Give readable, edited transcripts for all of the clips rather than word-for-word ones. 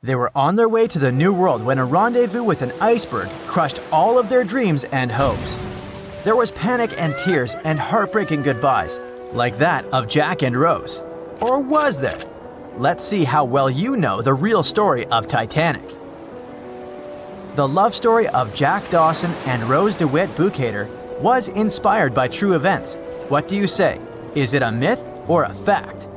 They were on their way to the New World when a rendezvous with an iceberg crushed all of their dreams and hopes. There was panic and tears and heartbreaking goodbyes, like that of Jack and Rose. Or was there? Let's see how well you know the real story of Titanic. The love story of Jack Dawson and Rose DeWitt Bukater was inspired by true events. What do you say? Is it a myth or a fact?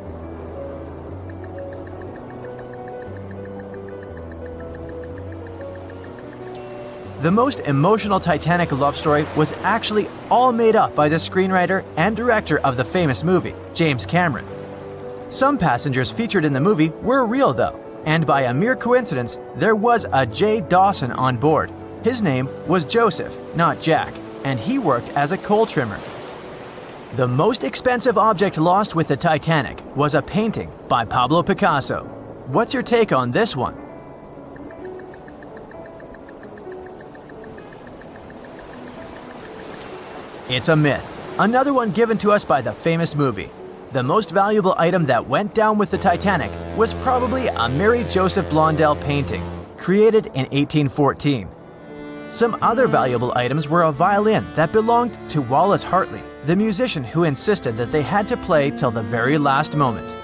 The most emotional Titanic love story was actually all made up by the screenwriter and director of the famous movie, James Cameron. Some passengers featured in the movie were real though, and by a mere coincidence, there was a J. Dawson on board. His name was Joseph, not Jack, and he worked as a coal trimmer. The most expensive object lost with the Titanic was a painting by Pablo Picasso. What's your take on this one? It's a myth. Another one given to us by the famous movie. The most valuable item that went down with the Titanic was probably a Mary Joseph Blondell painting, created in 1814. Some other valuable items were a violin that belonged to Wallace Hartley, the musician who insisted that they had to play till the very last moment.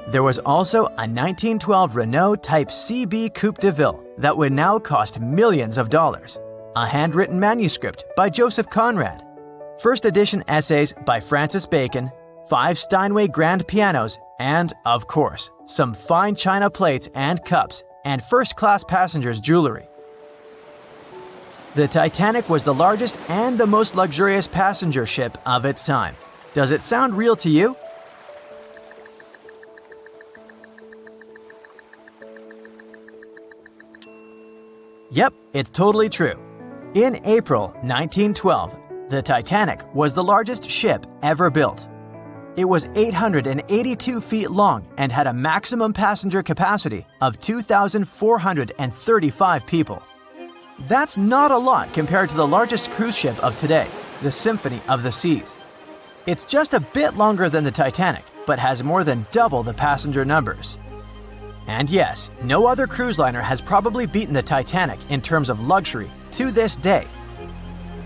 There was also a 1912 Renault Type CB Coupe de Ville that would now cost millions of dollars, a handwritten manuscript by Joseph Conrad, first edition essays by Francis Bacon, 5 Steinway grand pianos, and, of course, some fine china plates and cups and first-class passengers' jewelry. The Titanic was the largest and the most luxurious passenger ship of its time. Does it sound real to you? Yep, it's totally true. In April 1912, the Titanic was the largest ship ever built. It was 882 feet long and had a maximum passenger capacity of 2,435 people. That's not a lot compared to the largest cruise ship of today, the Symphony of the Seas. It's just a bit longer than the Titanic, but has more than double the passenger numbers. And yes, no other cruise liner has probably beaten the Titanic in terms of luxury to this day.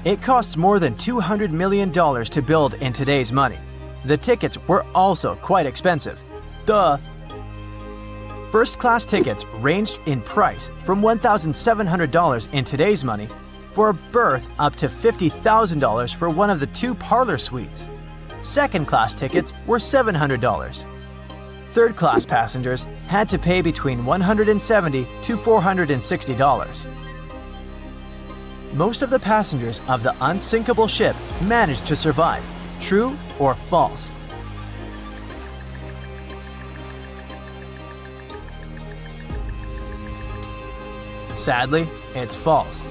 It costs more than $200 million to build in today's money. The tickets were also quite expensive. Duh! First-class tickets ranged in price from $1,700 in today's money for a berth up to $50,000 for one of the 2 parlor suites. Second-class tickets were $700. Third-class passengers had to pay between $170 to $460. Most of the passengers of the unsinkable ship managed to survive. True or false? Sadly, it's false.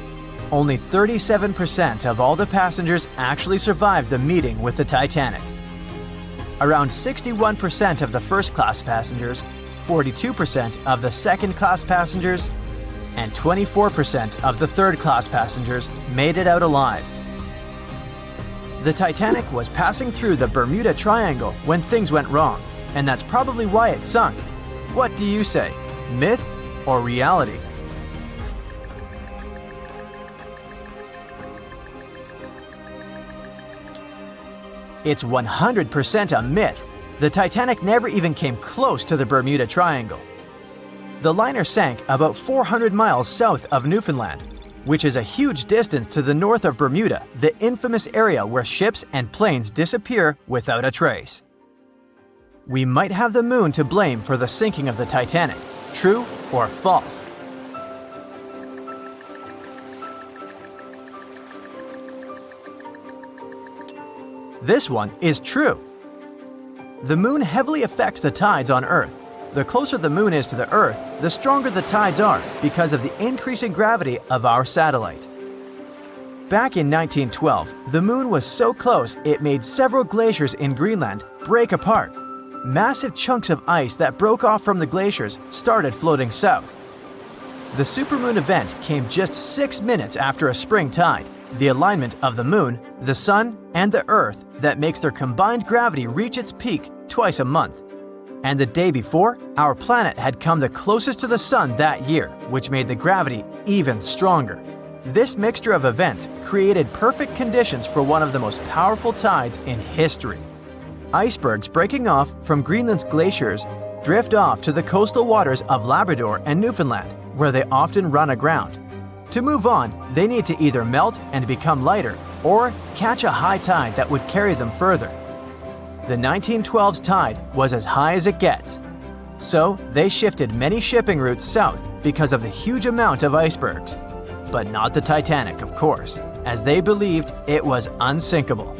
Only 37% of all the passengers actually survived the meeting with the Titanic. Around 61% of the first-class passengers, 42% of the second-class passengers, and 24% of the third-class passengers made it out alive. The Titanic was passing through the Bermuda Triangle when things went wrong, and that's probably why it sunk. What do you say? Myth or reality? It's 100% a myth. The Titanic never even came close to the Bermuda Triangle. The liner sank about 400 miles south of Newfoundland, which is a huge distance to the north of Bermuda, the infamous area where ships and planes disappear without a trace. We might have the moon to blame for the sinking of the Titanic. True or false? This one is true. The moon heavily affects the tides on Earth. The closer the moon is to the Earth, the stronger the tides are because of the increasing gravity of our satellite. Back in 1912, the moon was so close it made several glaciers in Greenland break apart. Massive chunks of ice that broke off from the glaciers started floating south. The supermoon event came just 6 minutes after a spring tide, the alignment of the moon, the sun, and the Earth that makes their combined gravity reach its peak twice a month. And the day before, our planet had come the closest to the sun that year, which made the gravity even stronger. This mixture of events created perfect conditions for one of the most powerful tides in history. Icebergs breaking off from Greenland's glaciers drift off to the coastal waters of Labrador and Newfoundland, where they often run aground. To move on, they need to either melt and become lighter or catch a high tide that would carry them further. The 1912's tide was as high as it gets. So they shifted many shipping routes south because of the huge amount of icebergs. But not the Titanic, of course, as they believed it was unsinkable.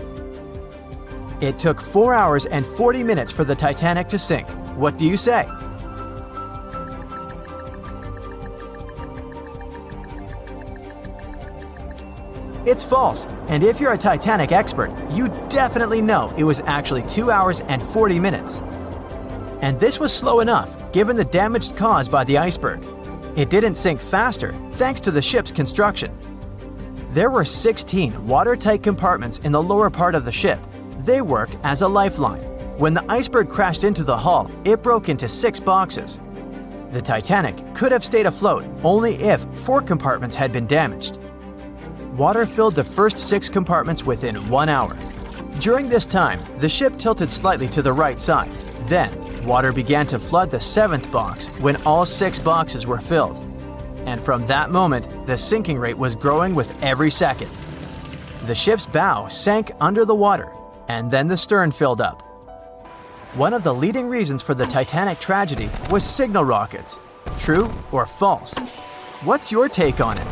It took 4 hours and 40 minutes for the Titanic to sink. What do you say? It's false, and if you're a Titanic expert, you definitely know it was actually 2 hours and 40 minutes. And this was slow enough, given the damage caused by the iceberg. It didn't sink faster, thanks to the ship's construction. There were 16 watertight compartments in the lower part of the ship. They worked as a lifeline. When the iceberg crashed into the hull, it broke into 6 boxes. The Titanic could have stayed afloat only if 4 compartments had been damaged. Water filled the first 6 compartments within 1 hour. During this time, the ship tilted slightly to the right side. Then, water began to flood the 7th box when all 6 boxes were filled. And from that moment, the sinking rate was growing with every second. The ship's bow sank under the water, and then the stern filled up. One of the leading reasons for the Titanic tragedy was signal rockets. True or false? What's your take on it?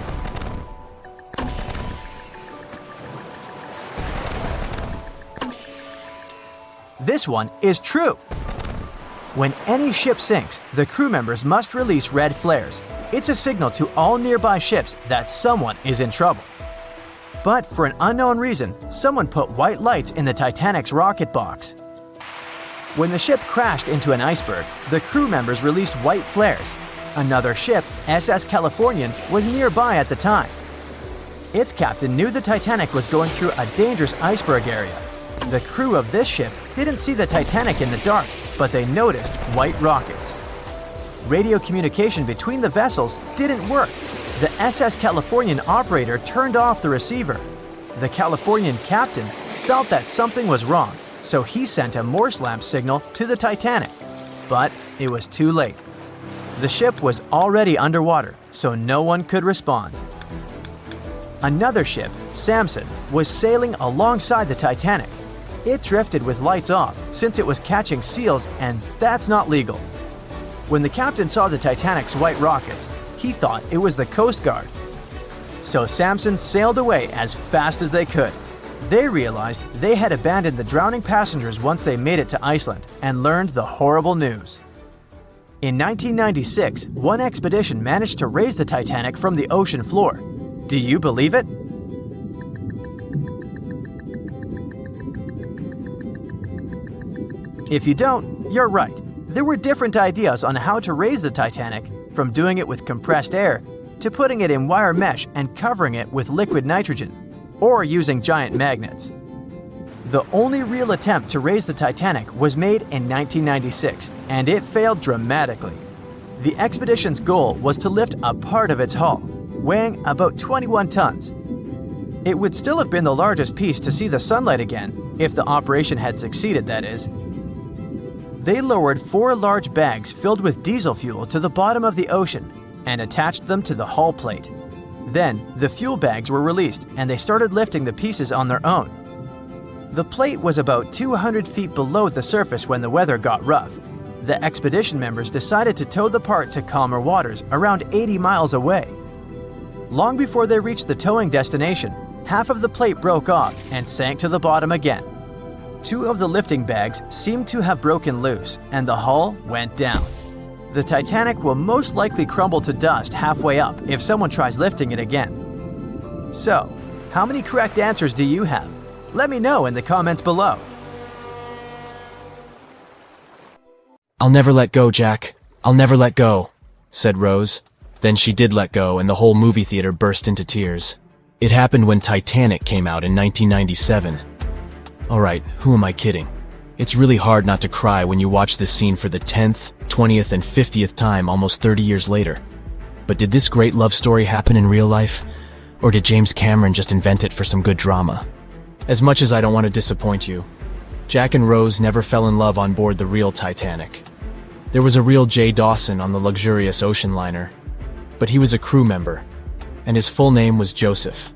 This one is true. When any ship sinks, the crew members must release red flares. It's a signal to all nearby ships that someone is in trouble. But for an unknown reason, someone put white lights in the Titanic's rocket box. When the ship crashed into an iceberg, the crew members released white flares. Another ship, SS Californian, was nearby at the time. Its captain knew the Titanic was going through a dangerous iceberg area. The crew of this ship didn't see the Titanic in the dark, but they noticed white rockets. Radio communication between the vessels didn't work. The SS Californian operator turned off the receiver. The Californian captain felt that something was wrong, so he sent a Morse lamp signal to the Titanic. But it was too late. The ship was already underwater, so no one could respond. Another ship, Samson, was sailing alongside the Titanic. It drifted with lights off since it was catching seals, and that's not legal. When the captain saw the Titanic's white rockets, he thought it was the Coast Guard. So Samson sailed away as fast as they could. They realized they had abandoned the drowning passengers once they made it to Iceland and learned the horrible news. In 1996, one expedition managed to raise the Titanic from the ocean floor. Do you believe it? If you don't, you're right. There were different ideas on how to raise the Titanic, from doing it with compressed air to putting it in wire mesh and covering it with liquid nitrogen, or using giant magnets. The only real attempt to raise the Titanic was made in 1996, and it failed dramatically. The expedition's goal was to lift a part of its hull, weighing about 21 tons. It would still have been the largest piece to see the sunlight again, if the operation had succeeded, that is. They lowered 4 large bags filled with diesel fuel to the bottom of the ocean and attached them to the hull plate. Then, the fuel bags were released and they started lifting the pieces on their own. The plate was about 200 feet below the surface when the weather got rough. The expedition members decided to tow the part to calmer waters around 80 miles away. Long before they reached the towing destination, half of the plate broke off and sank to the bottom again. 2 of the lifting bags seemed to have broken loose, and the hull went down. The Titanic will most likely crumble to dust halfway up if someone tries lifting it again. So, how many correct answers do you have? Let me know in the comments below. "I'll never let go, Jack. I'll never let go," said Rose. Then she did let go, and the whole movie theater burst into tears. It happened when Titanic came out in 1997. Alright, who am I kidding? It's really hard not to cry when you watch this scene for the 10th, 20th, and 50th time almost 30 years later. But did this great love story happen in real life? Or did James Cameron just invent it for some good drama? As much as I don't want to disappoint you, Jack and Rose never fell in love on board the real Titanic. There was a real Jay Dawson on the luxurious ocean liner, but he was a crew member, and his full name was Joseph.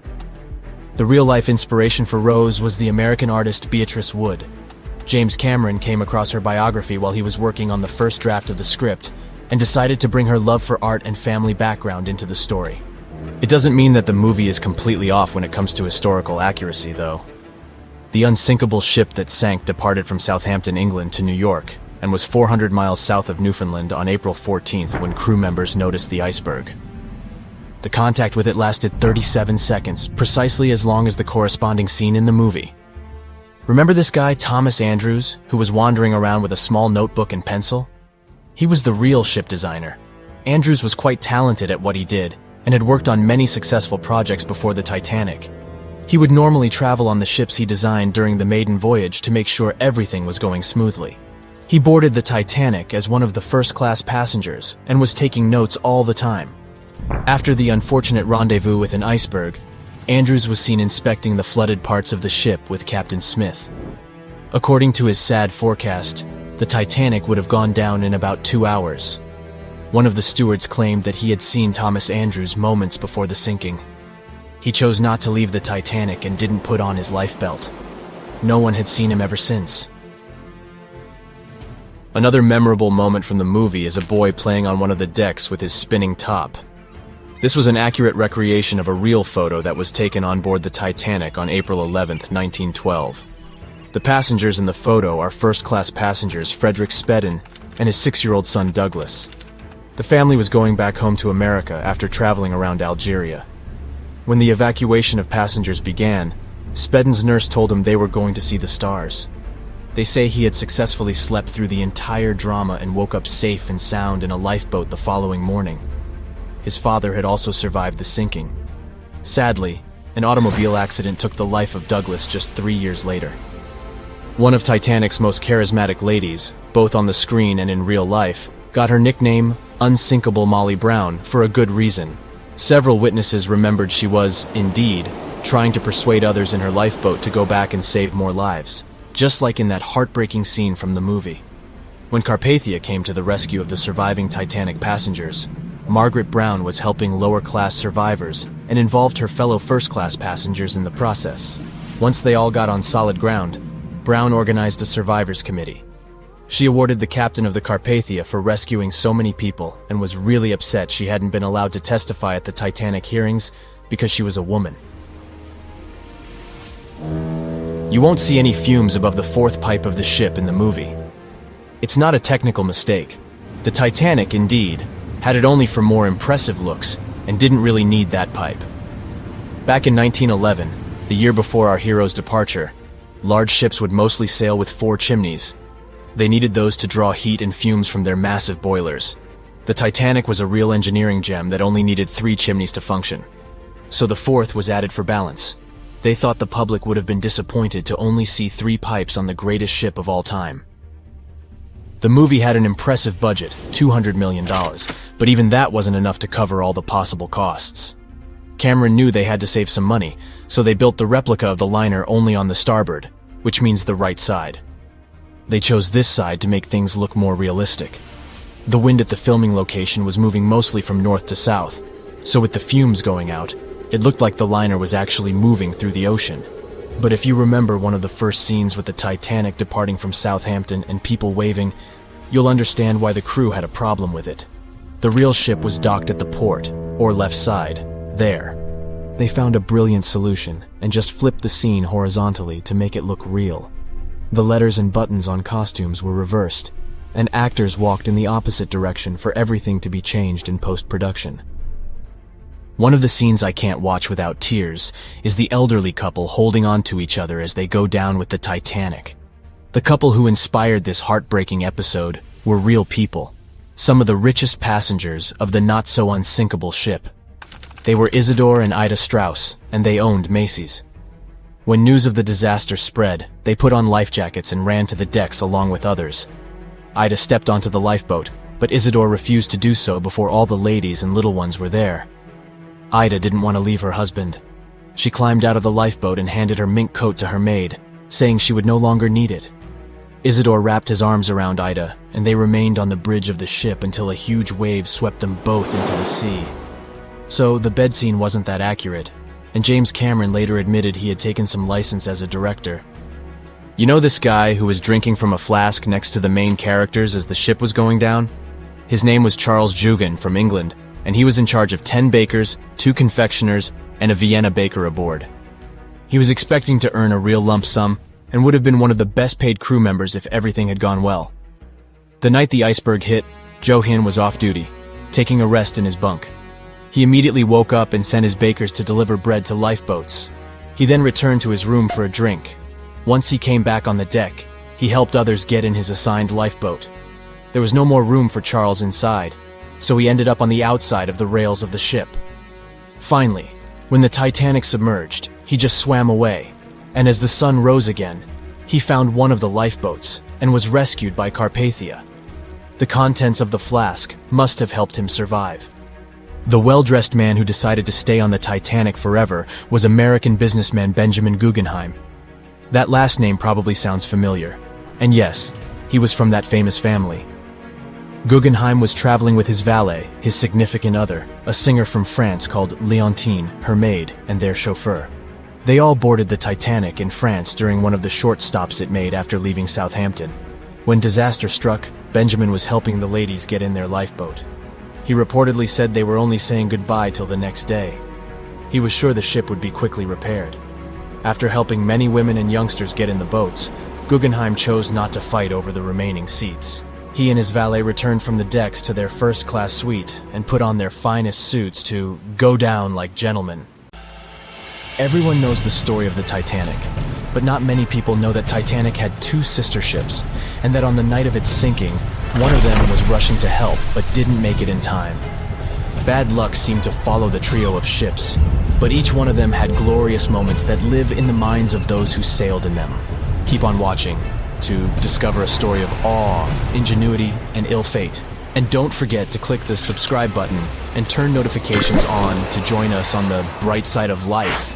The real-life inspiration for Rose was the American artist Beatrice Wood. James Cameron came across her biography while he was working on the first draft of the script and decided to bring her love for art and family background into the story. It doesn't mean that the movie is completely off when it comes to historical accuracy, though. The unsinkable ship that sank departed from Southampton, England to New York and was 400 miles south of Newfoundland on April 14th when crew members noticed the iceberg. The contact with it lasted 37 seconds, precisely as long as the corresponding scene in the movie. Remember this guy, Thomas Andrews, who was wandering around with a small notebook and pencil? He was the real ship designer. Andrews was quite talented at what he did and had worked on many successful projects before the Titanic. He would normally travel on the ships he designed during the maiden voyage to make sure everything was going smoothly. He boarded the Titanic as one of the first-class passengers and was taking notes all the time. After the unfortunate rendezvous with an iceberg, Andrews was seen inspecting the flooded parts of the ship with Captain Smith. According to his sad forecast, the Titanic would have gone down in about 2 hours. One of the stewards claimed that he had seen Thomas Andrews moments before the sinking. He chose not to leave the Titanic and didn't put on his life belt. No one had seen him ever since. Another memorable moment from the movie is a boy playing on one of the decks with his spinning top. This was an accurate recreation of a real photo that was taken on board the Titanic on April 11, 1912. The passengers in the photo are first-class passengers Frederick Spedden and his 6-year-old son Douglas. The family was going back home to America after traveling around Algeria. When the evacuation of passengers began, Spedden's nurse told him they were going to see the stars. They say he had successfully slept through the entire drama and woke up safe and sound in a lifeboat the following morning. His father had also survived the sinking. Sadly, an automobile accident took the life of Douglas just 3 years later. One of Titanic's most charismatic ladies, both on the screen and in real life, got her nickname Unsinkable Molly Brown for a good reason. Several witnesses remembered she was, indeed, trying to persuade others in her lifeboat to go back and save more lives, just like in that heartbreaking scene from the movie. When Carpathia came to the rescue of the surviving Titanic passengers, Margaret Brown was helping lower-class survivors and involved her fellow first-class passengers in the process. Once they all got on solid ground, Brown organized a survivors committee. She awarded the captain of the Carpathia for rescuing so many people and was really upset she hadn't been allowed to testify at the Titanic hearings because she was a woman. You won't see any fumes above the fourth pipe of the ship in the movie. It's not a technical mistake. The Titanic, indeed, had it only for more impressive looks and didn't really need that pipe. Back in 1911, the year before our hero's departure, large ships would mostly sail with 4 chimneys. They needed those to draw heat and fumes from their massive boilers. The Titanic was a real engineering gem that only needed 3 chimneys to function. So the 4th was added for balance. They thought the public would have been disappointed to only see 3 pipes on the greatest ship of all time. The movie had an impressive budget, $200 million, but even that wasn't enough to cover all the possible costs. Cameron knew they had to save some money, so they built the replica of the liner only on the starboard, which means the right side. They chose this side to make things look more realistic. The wind at the filming location was moving mostly from north to south, so with the fumes going out, it looked like the liner was actually moving through the ocean. But if you remember one of the first scenes with the Titanic departing from Southampton and people waving, you'll understand why the crew had a problem with it. The real ship was docked at the port, or left side, there. They found a brilliant solution and just flipped the scene horizontally to make it look real. The letters and buttons on costumes were reversed, and actors walked in the opposite direction for everything to be changed in post-production. One of the scenes I can't watch without tears is the elderly couple holding on to each other as they go down with the Titanic. The couple who inspired this heartbreaking episode were real people, some of the richest passengers of the not-so-unsinkable ship. They were Isidore and Ida Strauss, and they owned Macy's. When news of the disaster spread, they They put on life jackets and ran to the decks along with others. Ida stepped onto the lifeboat, but Isidore refused to do so before all the ladies and little ones were there. Ida didn't want to leave her husband. She climbed out of the lifeboat and handed her mink coat to her maid, saying she would no longer need it. Isidore wrapped his arms around Ida, and they remained on the bridge of the ship until a huge wave swept them both into the sea. So the bed scene wasn't that accurate, and James Cameron later admitted he had taken some license as a director. You know this guy who was drinking from a flask next to the main characters as the ship was going down? His name was Charles Jugan from England, and he was in charge of 10 bakers, 2 confectioners, and a Vienna baker aboard. He was expecting to earn a real lump sum, and would have been one of the best-paid crew members if everything had gone well. The night the iceberg hit, Joe Hin was off duty, taking a rest in his bunk. He immediately woke up and sent his bakers to deliver bread to lifeboats. He then returned to his room for a drink. Once he came back on the deck, he helped others get in his assigned lifeboat. There was no more room for Charles inside, so he ended up on the outside of the rails of the ship. Finally, when the Titanic submerged, he just swam away, and as the sun rose again, he found one of the lifeboats and was rescued by Carpathia. The contents of the flask must have helped him survive. The well-dressed man who decided to stay on the Titanic forever was American businessman Benjamin Guggenheim. That last name probably sounds familiar, and yes, he was from that famous family. Guggenheim was traveling with his valet, his significant other, a singer from France called Leontine, her maid, and their chauffeur. They all boarded the Titanic in France during one of the short stops it made after leaving Southampton. When disaster struck, Benjamin was helping the ladies get in their lifeboat. He reportedly said they were only saying goodbye till the next day. He was sure the ship would be quickly repaired. After helping many women and youngsters get in the boats, Guggenheim chose not to fight over the remaining seats. He and his valet returned from the decks to their first-class suite and put on their finest suits to go down like gentlemen. Everyone knows the story of the Titanic, but not many people know that Titanic had 2 sister ships, and that on the night of its sinking, one of them was rushing to help but didn't make it in time. Bad luck seemed to follow the trio of ships, but each one of them had glorious moments that live in the minds of those who sailed in them. Keep on watching to discover a story of awe, ingenuity, and ill fate. And don't forget to click the subscribe button and turn notifications on to join us on the bright side of life.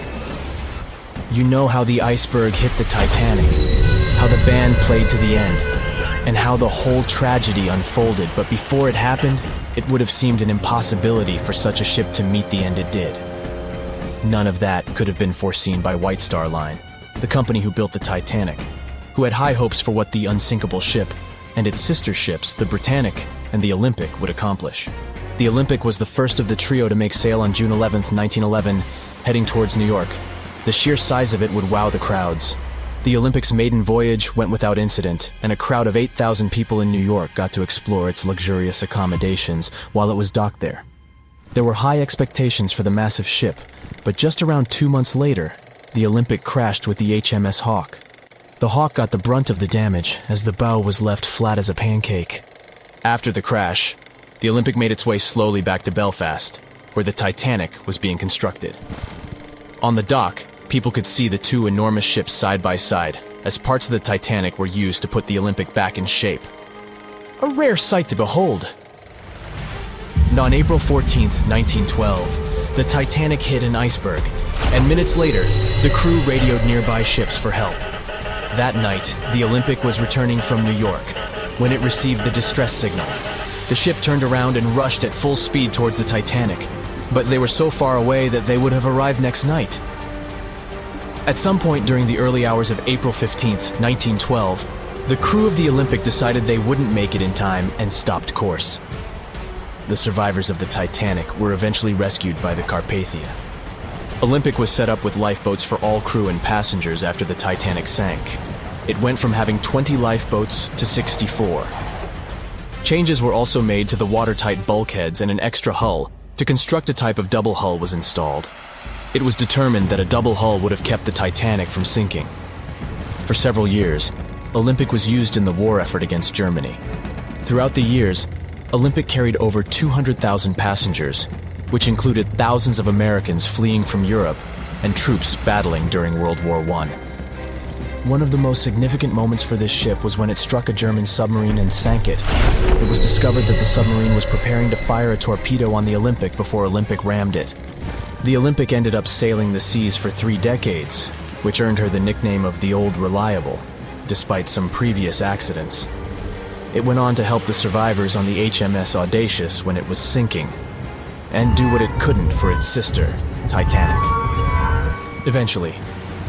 You know how the iceberg hit the Titanic, how the band played to the end, and how the whole tragedy unfolded, but before it happened, it would have seemed an impossibility for such a ship to meet the end it did. None of that could have been foreseen by White Star Line, the company who built the Titanic, who had high hopes for what the unsinkable ship and its sister ships, the Britannic and the Olympic, would accomplish. The Olympic was the first of the trio to make sail on June 11, 1911, heading towards New York. The sheer size of it would wow the crowds. The Olympic's maiden voyage went without incident, and a crowd of 8,000 people in New York got to explore its luxurious accommodations while it was docked there. There were high expectations for the massive ship, but just around 2 months later, the Olympic crashed with the HMS Hawke. The Hawke got the brunt of the damage, as the bow was left flat as a pancake. After the crash, the Olympic made its way slowly back to Belfast, where the Titanic was being constructed. On the dock, people could see the 2 enormous ships side by side, as parts of the Titanic were used to put the Olympic back in shape. A rare sight to behold. And on April 14, 1912, the Titanic hit an iceberg, and minutes later, the crew radioed nearby ships for help. That night, the Olympic was returning from New York when it received the distress signal. The ship turned around and rushed at full speed towards the Titanic, but they were so far away that they would have arrived next night. At some point during the early hours of April 15, 1912, the crew of the Olympic decided they wouldn't make it in time and stopped course. The survivors of the Titanic were eventually rescued by the Carpathia. Olympic was set up with lifeboats for all crew and passengers after the Titanic sank. It went from having 20 lifeboats to 64. Changes were also made to the watertight bulkheads, and an extra hull to construct a type of double hull was installed. It was determined that a double hull would have kept the Titanic from sinking. For several years, Olympic was used in the war effort against Germany. Throughout the years, Olympic carried over 200,000 passengers, which included thousands of Americans fleeing from Europe and troops battling during World War I. One of the most significant moments for this ship was when it struck a German submarine and sank it. It was discovered that the submarine was preparing to fire a torpedo on the Olympic before Olympic rammed it. The Olympic ended up sailing the seas for 3 decades, which earned her the nickname of the Old Reliable, despite some previous accidents. It went on to help the survivors on the HMS Audacious when it was sinking, and do what it couldn't for its sister, Titanic. Eventually,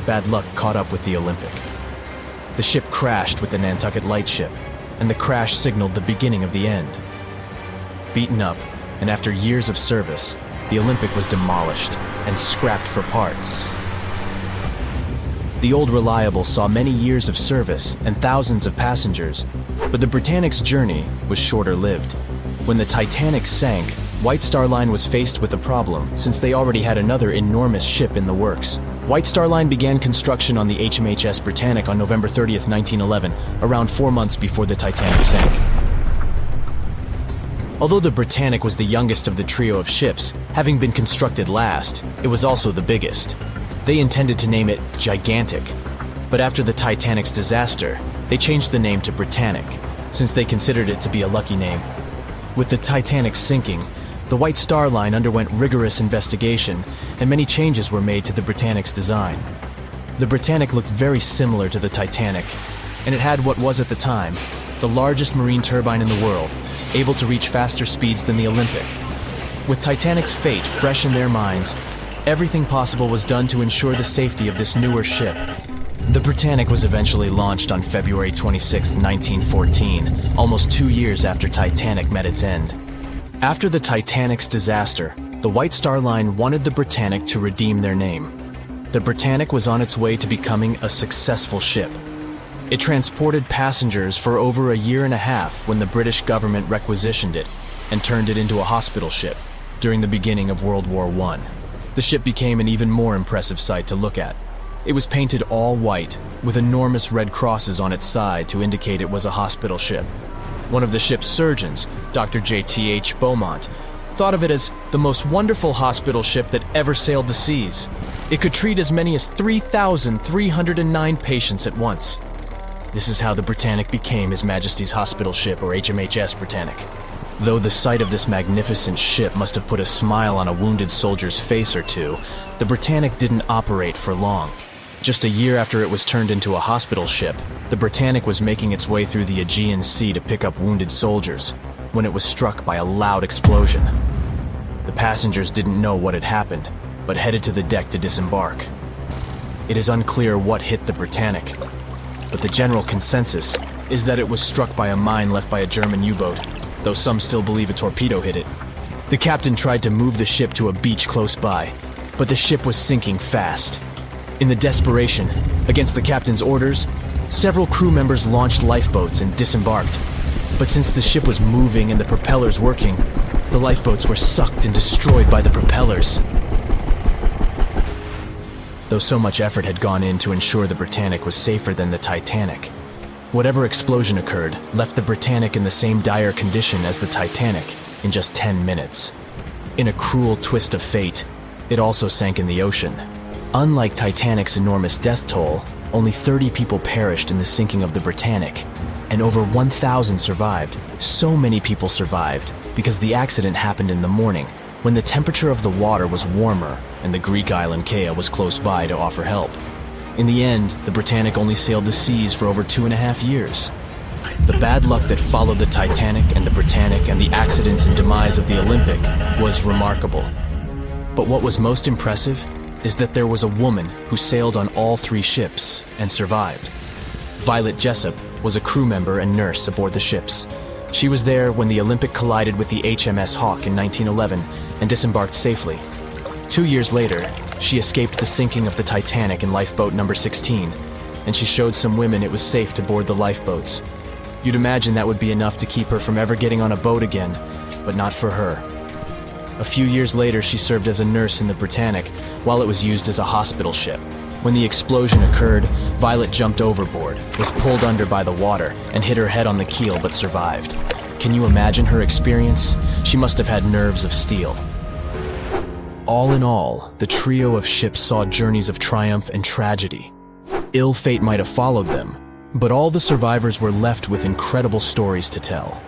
bad luck caught up with the Olympic. The ship crashed with the Nantucket Lightship, and the crash signaled the beginning of the end. Beaten up, and after years of service, the Olympic was demolished and scrapped for parts. The Old Reliable saw many years of service and thousands of passengers, but the Britannic's journey was shorter-lived. When the Titanic sank, White Star Line was faced with a problem since they already had another enormous ship in the works. White Star Line began construction on the HMHS Britannic on November 30th, 1911, around 4 months before the Titanic sank. Although the Britannic was the youngest of the trio of ships, having been constructed last, it was also the biggest. They intended to name it Gigantic, but after the Titanic's disaster, they changed the name to Britannic, since they considered it to be a lucky name. With the Titanic sinking, the White Star Line underwent rigorous investigation, and many changes were made to the Britannic's design. The Britannic looked very similar to the Titanic, and it had what was at the time the largest marine turbine in the world, able to reach faster speeds than the Olympic. With Titanic's fate fresh in their minds, everything possible was done to ensure the safety of this newer ship. The Britannic was eventually launched on February 26, 1914, almost 2 years after Titanic met its end. After the Titanic's disaster, the White Star Line wanted the Britannic to redeem their name. The Britannic was on its way to becoming a successful ship. It transported passengers for over a year and a half when the British government requisitioned it and turned it into a hospital ship during the beginning of World War I. The ship became an even more impressive sight to look at. It was painted all white, with enormous red crosses on its side to indicate it was a hospital ship. One of the ship's surgeons, Dr. J.T.H. Beaumont, thought of it as the most wonderful hospital ship that ever sailed the seas. It could treat as many as 3,309 patients at once. This is how the Britannic became His Majesty's Hospital Ship, or HMHS Britannic. Though the sight of this magnificent ship must have put a smile on a wounded soldier's face or two, the Britannic didn't operate for long. Just a year after it was turned into a hospital ship, the Britannic was making its way through the Aegean Sea to pick up wounded soldiers, when it was struck by a loud explosion. The passengers didn't know what had happened, but headed to the deck to disembark. It is unclear what hit the Britannic, but the general consensus is that it was struck by a mine left by a German U-boat, though some still believe a torpedo hit it. The captain tried to move the ship to a beach close by, but the ship was sinking fast. In the desperation, against the captain's orders, several crew members launched lifeboats and disembarked. But since the ship was moving and the propellers working, the lifeboats were sucked and destroyed by the propellers. Though so much effort had gone in to ensure the Britannic was safer than the Titanic, whatever explosion occurred left the Britannic in the same dire condition as the Titanic in just 10 minutes. In a cruel twist of fate, it also sank in the ocean. Unlike Titanic's enormous death toll, only 30 people perished in the sinking of the Britannic, and over 1,000 survived. So many people survived because the accident happened in the morning, when the temperature of the water was warmer and the Greek island Kea was close by to offer help. In the end, the Britannic only sailed the seas for over 2.5 years. The bad luck that followed the Titanic and the Britannic and the accidents and demise of the Olympic was remarkable. But what was most impressive is that there was a woman who sailed on all 3 ships and survived. Violet Jessup was a crew member and nurse aboard the ships. She was there when the Olympic collided with the HMS Hawk in 1911 and disembarked safely. 2 years later, she escaped the sinking of the Titanic in lifeboat number 16, and she showed some women it was safe to board the lifeboats. You'd imagine that would be enough to keep her from ever getting on a boat again, but not for her. A few years later, she served as a nurse in the Britannic while it was used as a hospital ship. When the explosion occurred, Violet jumped overboard, was pulled under by the water, and hit her head on the keel but survived. Can you imagine her experience? She must have had nerves of steel. All in all, the trio of ships saw journeys of triumph and tragedy. ill fate might have followed them, but all the survivors were left with incredible stories to tell.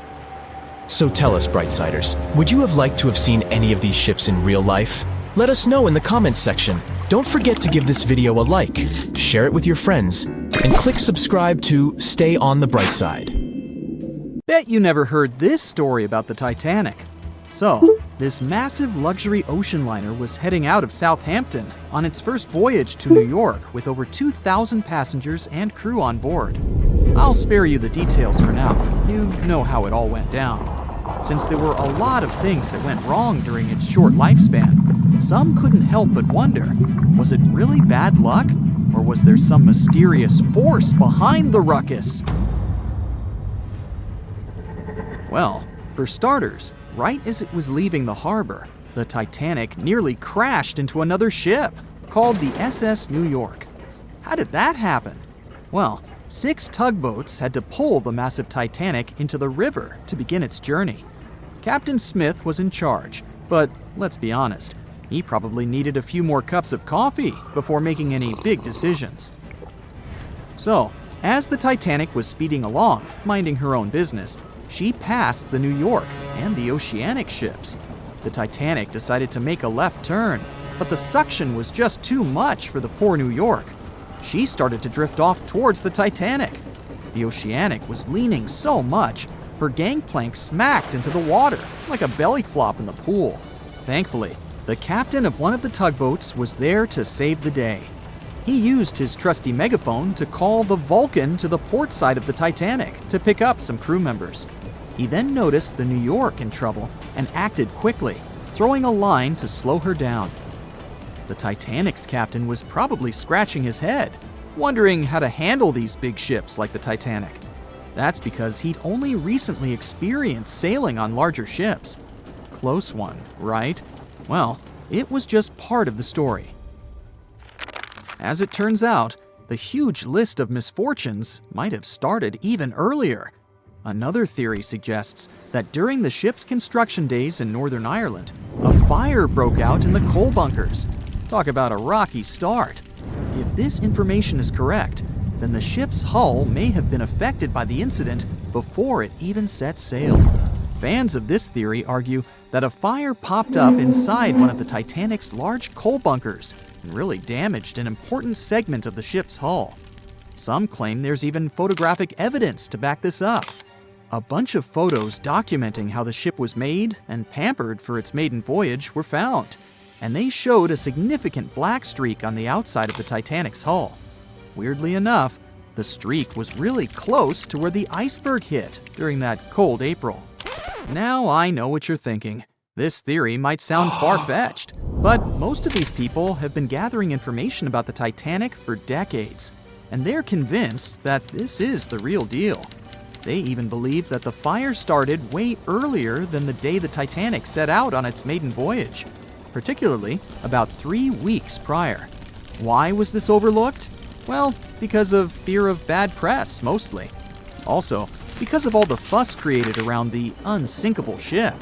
So tell us, Brightsiders, would you have liked to have seen any of these ships in real life? Let us know in the comments section. Don't forget to give this video a like, share it with your friends, and click subscribe to stay on the bright side. Bet you never heard this story about the Titanic. So, this massive luxury ocean liner was heading out of Southampton on its first voyage to New York with over 2,000 passengers and crew on board. I'll spare you the details for now. You know how it all went down. Since there were a lot of things that went wrong during its short lifespan, some couldn't help but wonder, was it really bad luck? Or was there some mysterious force behind the ruckus? Well, for starters, right as it was leaving the harbor, the Titanic nearly crashed into another ship, called the SS New York. How did that happen? Well, 6 tugboats had to pull the massive Titanic into the river to begin its journey. Captain Smith was in charge, but let's be honest, he probably needed a few more cups of coffee before making any big decisions. So, as the Titanic was speeding along, minding her own business, she passed the New York and the Oceanic ships. The Titanic decided to make a left turn, but the suction was just too much for the poor New York. She started to drift off towards the Titanic. The Oceanic was leaning so much, her gangplank smacked into the water like a belly flop in the pool. Thankfully, the captain of one of the tugboats was there to save the day. He used his trusty megaphone to call the Vulcan to the port side of the Titanic to pick up some crew members. He then noticed the New York in trouble and acted quickly, throwing a line to slow her down. The Titanic's captain was probably scratching his head, wondering how to handle these big ships like the Titanic. That's because he'd only recently experienced sailing on larger ships. Close one, right? Well, it was just part of the story. As it turns out, the huge list of misfortunes might have started even earlier. Another theory suggests that during the ship's construction days in Northern Ireland, a fire broke out in the coal bunkers. Talk about a rocky start. If this information is correct, then the ship's hull may have been affected by the incident before it even set sail. Fans of this theory argue that a fire popped up inside one of the Titanic's large coal bunkers and really damaged an important segment of the ship's hull. Some claim there's even photographic evidence to back this up. A bunch of photos documenting how the ship was made and pampered for its maiden voyage were found, and they showed a significant black streak on the outside of the Titanic's hull. Weirdly enough, the streak was really close to where the iceberg hit during that cold April. Now I know what you're thinking. This theory might sound far-fetched, but most of these people have been gathering information about the Titanic for decades, and they're convinced that this is the real deal. They even believe that the fire started way earlier than the day the Titanic set out on its maiden voyage, particularly about 3 weeks prior. Why was this overlooked? Well, because of fear of bad press, mostly. Also, because of all the fuss created around the unsinkable ship,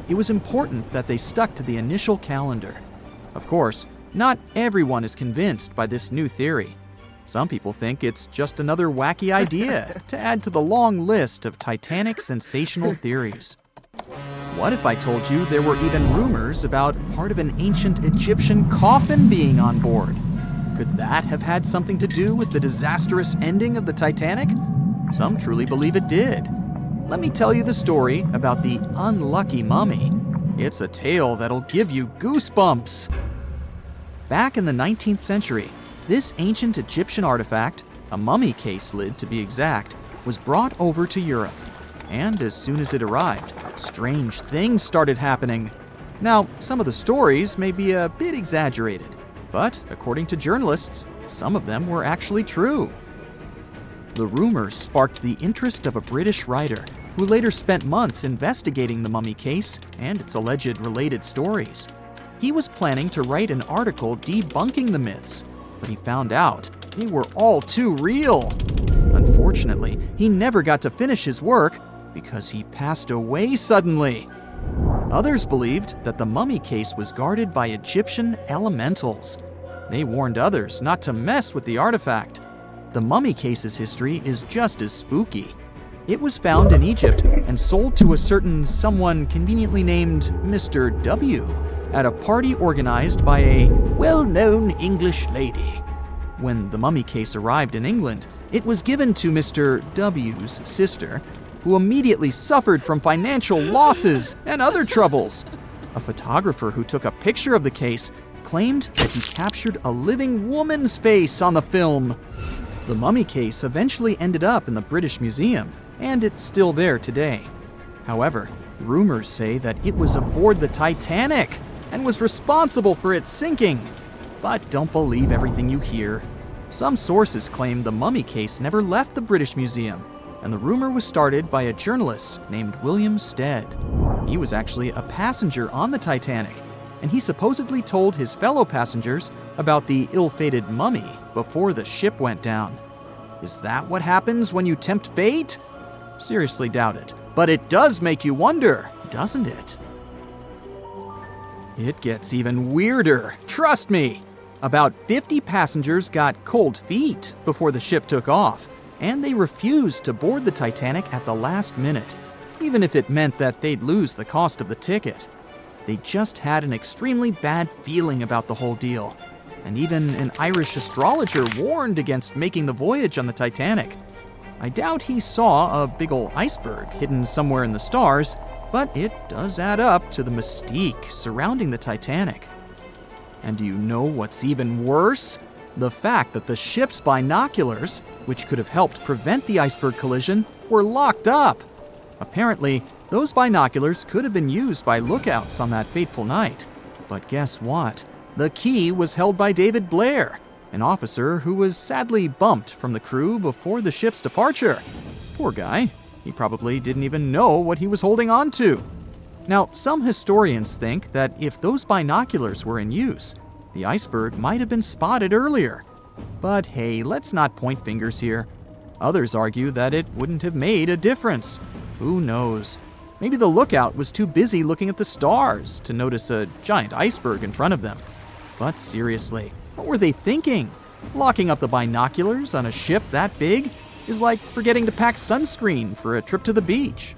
it was important that they stuck to the initial calendar. Of course, not everyone is convinced by this new theory. Some people think it's just another wacky idea to add to the long list of Titanic sensational theories. What if I told you there were even rumors about part of an ancient Egyptian coffin being on board? Could that have had something to do with the disastrous ending of the Titanic? Some truly believe it did. Let me tell you the story about the unlucky mummy. It's a tale that'll give you goosebumps. Back in the 19th century, this ancient Egyptian artifact, a mummy case lid to be exact, was brought over to Europe. And as soon as it arrived, strange things started happening. Now, some of the stories may be a bit exaggerated, but according to journalists, some of them were actually true. The rumors sparked the interest of a British writer who later spent months investigating the mummy case and its alleged related stories. He was planning to write an article debunking the myths, but he found out they were all too real. Unfortunately, he never got to finish his work because he passed away suddenly. Others believed that the mummy case was guarded by Egyptian elementals. They warned others not to mess with the artifact. the mummy case's history is just as spooky. It was found in Egypt and sold to a certain someone conveniently named Mr. W at a party organized by a well-known English lady. When the mummy case arrived in England, it was given to Mr. W's sister, who immediately suffered from financial losses and other troubles. A photographer who took a picture of the case claimed that he captured a living woman's face on the film. The mummy case eventually ended up in the British Museum, and it's still there today. However, rumors say that it was aboard the Titanic and was responsible for its sinking. But don't believe everything you hear. Some sources claim the mummy case never left the British Museum, and the rumor was started by a journalist named William Stead. He was actually a passenger on the Titanic, and he supposedly told his fellow passengers about the ill-fated mummy before the ship went down. Is that what happens when you tempt fate? Seriously doubt it, but it does make you wonder, doesn't it? It gets even weirder, trust me. About 50 passengers got cold feet before the ship took off, and they refused to board the Titanic at the last minute, even if it meant that they'd lose the cost of the ticket. They just had an extremely bad feeling about the whole deal, and even an Irish astrologer warned against making the voyage on the Titanic. I doubt he saw a big ol' iceberg hidden somewhere in the stars, but it does add up to the mystique surrounding the Titanic. And do you know what's even worse? The fact that the ship's binoculars, which could have helped prevent the iceberg collision, were locked up. Apparently, those binoculars could have been used by lookouts on that fateful night. But guess what? The key was held by David Blair, an officer who was sadly bumped from the crew before the ship's departure. Poor guy. He probably didn't even know what he was holding on to. Now, some historians think that if those binoculars were in use, the iceberg might have been spotted earlier. But hey, let's not point fingers here. Others argue that it wouldn't have made a difference. Who knows? Maybe the lookout was too busy looking at the stars to notice a giant iceberg in front of them. But seriously, what were they thinking? Locking up the binoculars on a ship that big is like forgetting to pack sunscreen for a trip to the beach.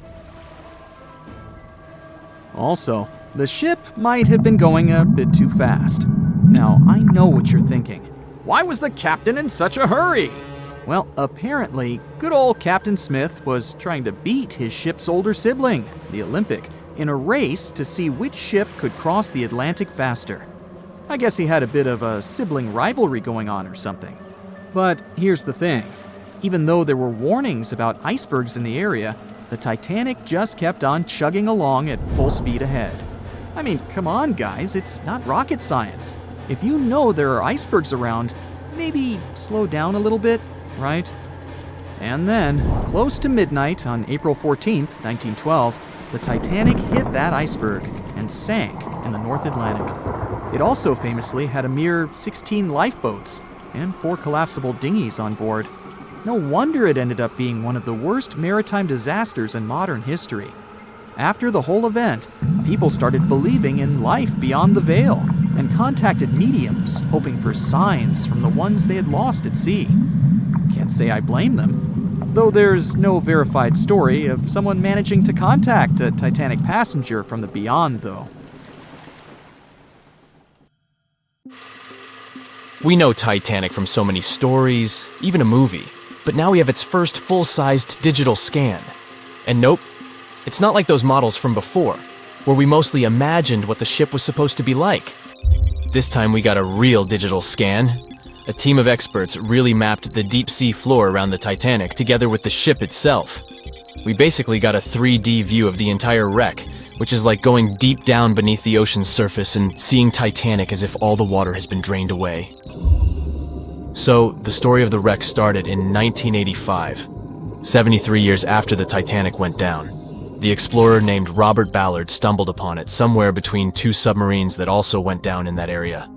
Also, the ship might have been going a bit too fast. Now, I know what you're thinking. Why was the captain in such a hurry? Well, apparently, good old Captain Smith was trying to beat his ship's older sibling, the Olympic, in a race to see which ship could cross the Atlantic faster. I guess he had a bit of a sibling rivalry going on or something. But here's the thing. Even though there were warnings about icebergs in the area, the Titanic just kept on chugging along at full speed ahead. I mean, come on, guys, it's not rocket science. If you know there are icebergs around, maybe slow down a little bit, right? And then, close to midnight on April 14th, 1912, the Titanic hit that iceberg and sank in the North Atlantic. It also famously had a mere 16 lifeboats and 4 collapsible dinghies on board. No wonder it ended up being one of the worst maritime disasters in modern history. After the whole event, people started believing in life beyond the veil and contacted mediums, hoping for signs from the ones they had lost at sea. Can't say I blame them, though there's no verified story of someone managing to contact a Titanic passenger from the beyond, though. We know Titanic from so many stories, even a movie, but now we have its first full-sized digital scan. And nope, it's not like those models from before, where we mostly imagined what the ship was supposed to be like. This time we got a real digital scan. A team of experts really mapped the deep-sea floor around the Titanic together with the ship itself. We basically got a 3D view of the entire wreck, which is like going deep down beneath the ocean's surface and seeing Titanic as if all the water has been drained away. So, the story of the wreck started in 1985, 73 years after the Titanic went down. The explorer named Robert Ballard stumbled upon it somewhere between 2 submarines that also went down in that area.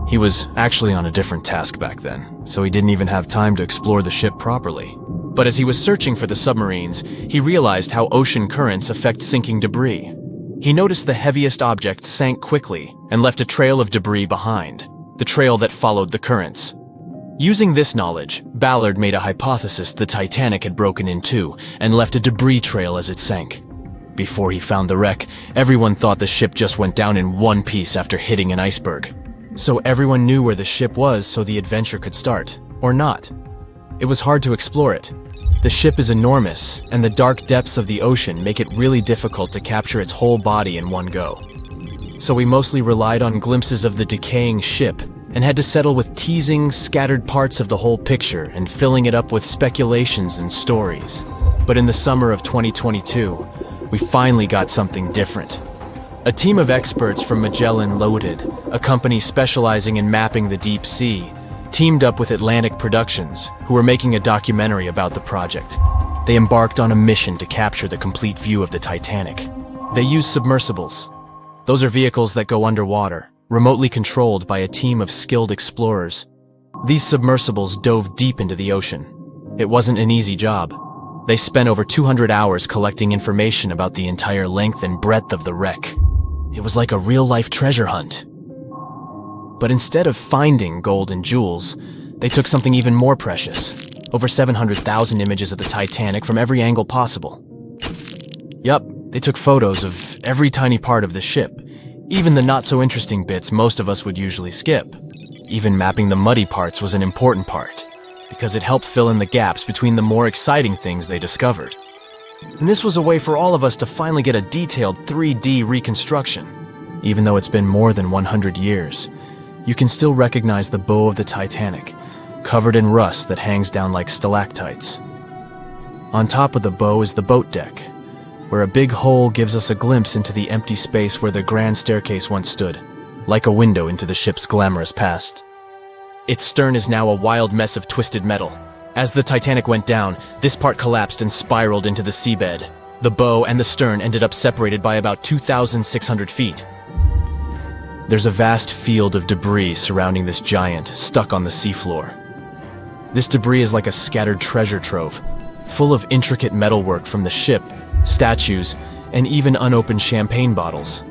He was actually on a different task back then, so he didn't even have time to explore the ship properly. But as he was searching for the submarines, he realized how ocean currents affect sinking debris. He noticed the heaviest object sank quickly and left a trail of debris behind, the trail that followed the currents. Using this knowledge, Ballard made a hypothesis the Titanic had broken in two and left a debris trail as it sank. Before he found the wreck, everyone thought the ship just went down in one piece after hitting an iceberg. So everyone knew where the ship was so the adventure could start, or not. It was hard to explore it. The ship is enormous, and the dark depths of the ocean make it really difficult to capture its whole body in one go. So we mostly relied on glimpses of the decaying ship, and had to settle with teasing scattered parts of the whole picture and filling it up with speculations and stories. But in the summer of 2022, we finally got something different. A team of experts from Magellan Loaded, a company specializing in mapping the deep sea, teamed up with Atlantic Productions, who were making a documentary about the project. They embarked on a mission to capture the complete view of the Titanic. They used submersibles. Those are vehicles that go underwater, remotely controlled by a team of skilled explorers. These submersibles dove deep into the ocean. It wasn't an easy job. They spent over 200 hours collecting information about the entire length and breadth of the wreck. It was like a real-life treasure hunt. But instead of finding gold and jewels, they took something even more precious. Over 700,000 images of the Titanic from every angle possible. Yup, they took photos of every tiny part of the ship, even the not-so-interesting bits most of us would usually skip. Even mapping the muddy parts was an important part, because it helped fill in the gaps between the more exciting things they discovered. And this was a way for all of us to finally get a detailed 3D reconstruction. Even though it's been more than 100 years, you can still recognize the bow of the Titanic, covered in rust that hangs down like stalactites. On top of the bow is the boat deck, where a big hole gives us a glimpse into the empty space where the grand staircase once stood, like a window into the ship's glamorous past. Its stern is now a wild mess of twisted metal. As the Titanic went down, this part collapsed and spiraled into the seabed. The bow and the stern ended up separated by about 2,600 feet. There's a vast field of debris surrounding this giant, stuck on the seafloor. This debris is like a scattered treasure trove, full of intricate metalwork from the ship, statues, and even unopened champagne bottles.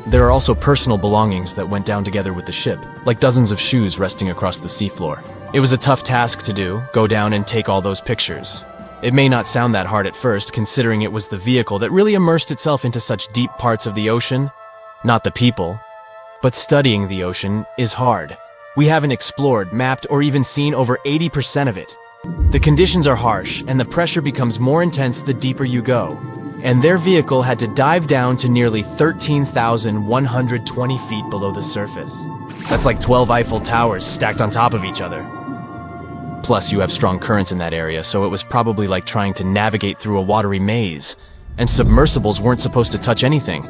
There are also personal belongings that went down together with the ship, like dozens of shoes resting across the seafloor. It was a tough task to do, go down and take all those pictures. It may not sound that hard at first, considering it was the vehicle that really immersed itself into such deep parts of the ocean, not the people. But studying the ocean is hard. We haven't explored, mapped, or even seen over 80% of it. The conditions are harsh, and the pressure becomes more intense the deeper you go. And their vehicle had to dive down to nearly 13,120 feet below the surface. That's like 12 Eiffel Towers stacked on top of each other. Plus, you have strong currents in that area, so it was probably like trying to navigate through a watery maze. And submersibles weren't supposed to touch anything.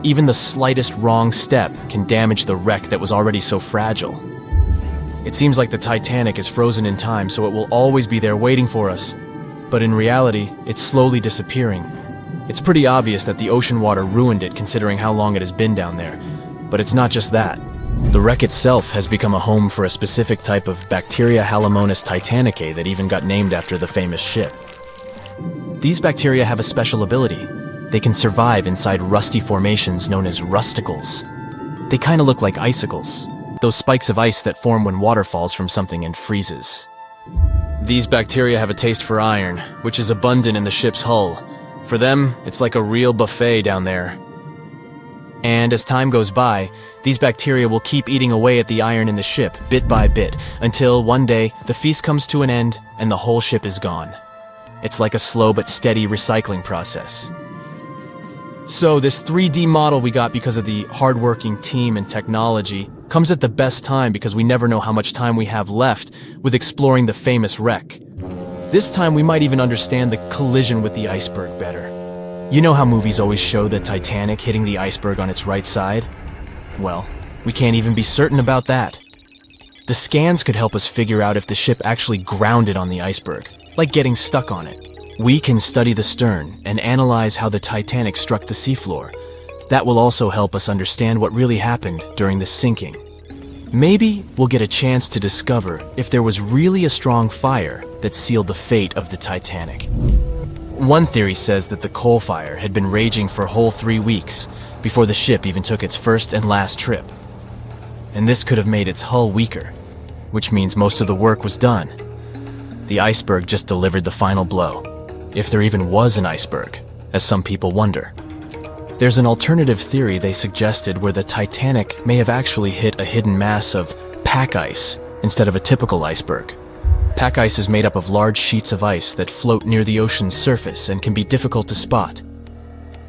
Even the slightest wrong step can damage the wreck that was already so fragile. It seems like the Titanic is frozen in time, so it will always be there waiting for us. But in reality, it's slowly disappearing. It's pretty obvious that the ocean water ruined it considering how long it has been down there. But it's not just that. The wreck itself has become a home for a specific type of bacteria Halomonas titanicae that even got named after the famous ship. These bacteria have a special ability. They can survive inside rusty formations known as rusticles. They kind of look like icicles, those spikes of ice that form when water falls from something and freezes. These bacteria have a taste for iron, which is abundant in the ship's hull. For them, it's like a real buffet down there. And as time goes by, these bacteria will keep eating away at the iron in the ship, bit by bit, until one day, the feast comes to an end and the whole ship is gone. It's like a slow but steady recycling process. So this 3D model we got because of the hardworking team and technology comes at the best time because we never know how much time we have left with exploring the famous wreck. This time we might even understand the collision with the iceberg better. You know how movies always show the Titanic hitting the iceberg on its right side? Well, we can't even be certain about that. The scans could help us figure out if the ship actually grounded on the iceberg, like getting stuck on it. We can study the stern and analyze how the Titanic struck the seafloor. That will also help us understand what really happened during the sinking. Maybe we'll get a chance to discover if there was really a strong fire that sealed the fate of the Titanic. One theory says that the coal fire had been raging for a whole 3 weeks before the ship even took its first and last trip. And this could have made its hull weaker. which means most of the work was done. The iceberg just delivered the final blow, if there even was an iceberg, as some people wonder. There's an alternative theory they suggested where the Titanic may have actually hit a hidden mass of pack ice instead of a typical iceberg. Pack ice is made up of large sheets of ice that float near the ocean's surface and can be difficult to spot.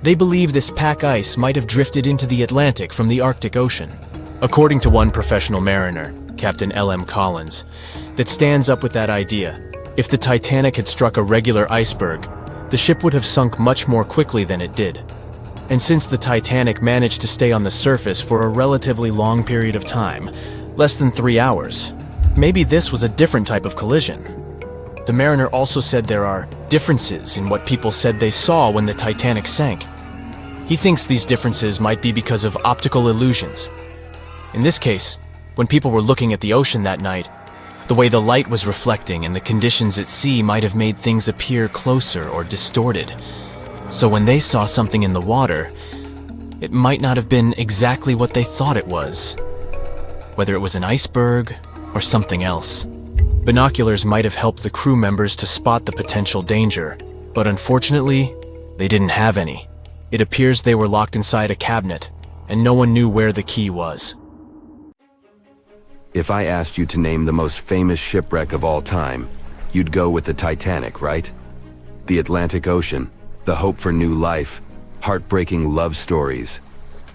They believe this pack ice might have drifted into the Atlantic from the Arctic Ocean. According to one professional mariner, Captain L.M. Collins, that stands up with that idea. If the Titanic had struck a regular iceberg, the ship would have sunk much more quickly than it did. And since the Titanic managed to stay on the surface for a relatively long period of time, less than 3 hours, maybe this was a different type of collision. The mariner also said there are differences in what people said they saw when the Titanic sank. He thinks these differences might be because of optical illusions. In this case, when people were looking at the ocean that night, the way the light was reflecting and the conditions at sea might have made things appear closer or distorted. So when they saw something in the water, it might not have been exactly what they thought it was, whether it was an iceberg or something else. Binoculars might have helped the crew members to spot the potential danger, but unfortunately, they didn't have any. It appears they were locked inside a cabinet, and no one knew where the key was. If I asked you to name the most famous shipwreck of all time, you'd go with the Titanic, right? The Atlantic Ocean, the hope for new life, heartbreaking love stories.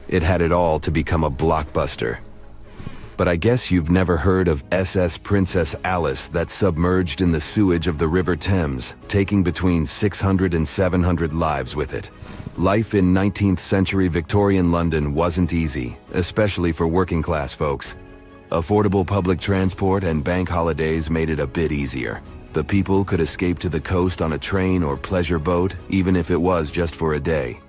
It had it all to become a blockbuster. But I guess you've never heard of SS Princess Alice that submerged in the sewage of the River Thames, taking between 600 and 700 lives with it. Life in 19th century Victorian London wasn't easy, especially for working class folks. Affordable public transport and bank holidays made it a bit easier. The people could escape to the coast on a train or pleasure boat, even if it was just for a day.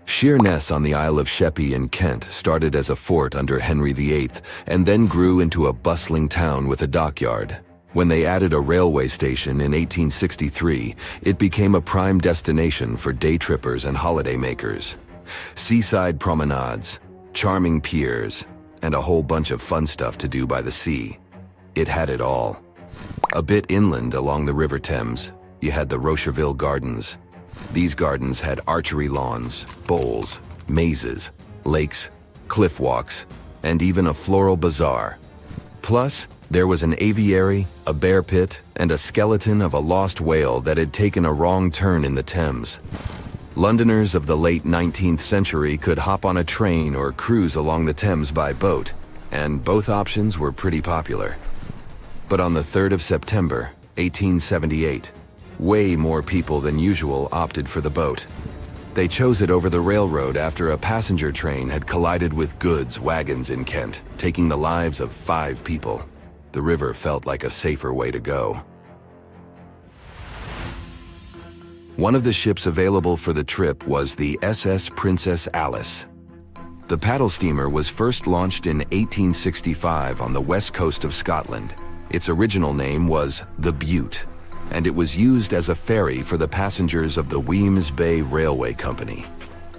Sheerness on the Isle of Sheppey in Kent started as a fort under Henry VIII and then grew into a bustling town with a dockyard. When they added a railway station in 1863, it became a prime destination for day trippers and holidaymakers. Seaside promenades, charming piers, and a whole bunch of fun stuff to do by the sea. It had it all. A bit inland along the River Thames, you had the Rocherville Gardens. These gardens had archery lawns, bowls, mazes, lakes, cliff walks, and even a floral bazaar. Plus, there was an aviary, a bear pit, and a skeleton of a lost whale that had taken a wrong turn in the Thames. Londoners of the late 19th century could hop on a train or cruise along the Thames by boat, and both options were pretty popular. But on the 3rd of September, 1878, way more people than usual opted for the boat. They chose it over the railroad after a passenger train had collided with goods wagons in Kent, taking the lives of 5 people. The river felt like a safer way to go. One of the ships available for the trip was the SS Princess Alice. The paddle steamer was first launched in 1865 on the west coast of Scotland. Its original name was the Bute, and it was used as a ferry for the passengers of the Wemyss Bay Railway Company.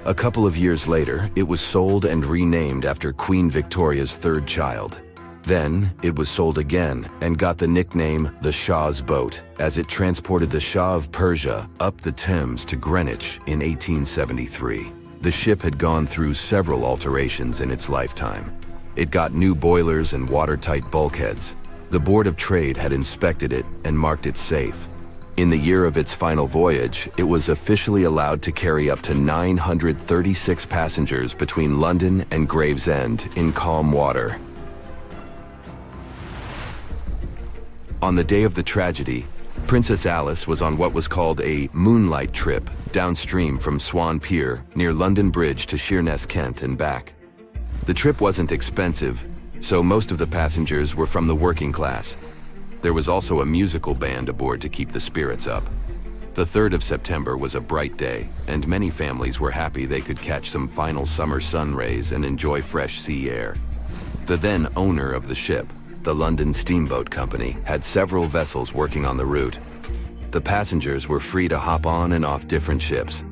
A couple of years later, it was sold and renamed after Queen Victoria's 3rd child. Then, it was sold again and got the nickname the Shah's Boat, as it transported the Shah of Persia up the Thames to Greenwich in 1873. The ship had gone through several alterations in its lifetime. It got new boilers and watertight bulkheads. The Board of Trade had inspected it and marked it safe. In the year of its final voyage, it was officially allowed to carry up to 936 passengers between London and Gravesend in calm water. On the day of the tragedy, Princess Alice was on what was called a moonlight trip downstream from Swan Pier near London Bridge to Sheerness, Kent and back. The trip wasn't expensive, so most of the passengers were from the working class. There was also a musical band aboard to keep the spirits up. The 3rd of September was a bright day, and many families were happy they could catch some final summer sun rays and enjoy fresh sea air. The then owner of the ship, the London Steamboat Company, had several vessels working on the route. The passengers were free to hop on and off different ships.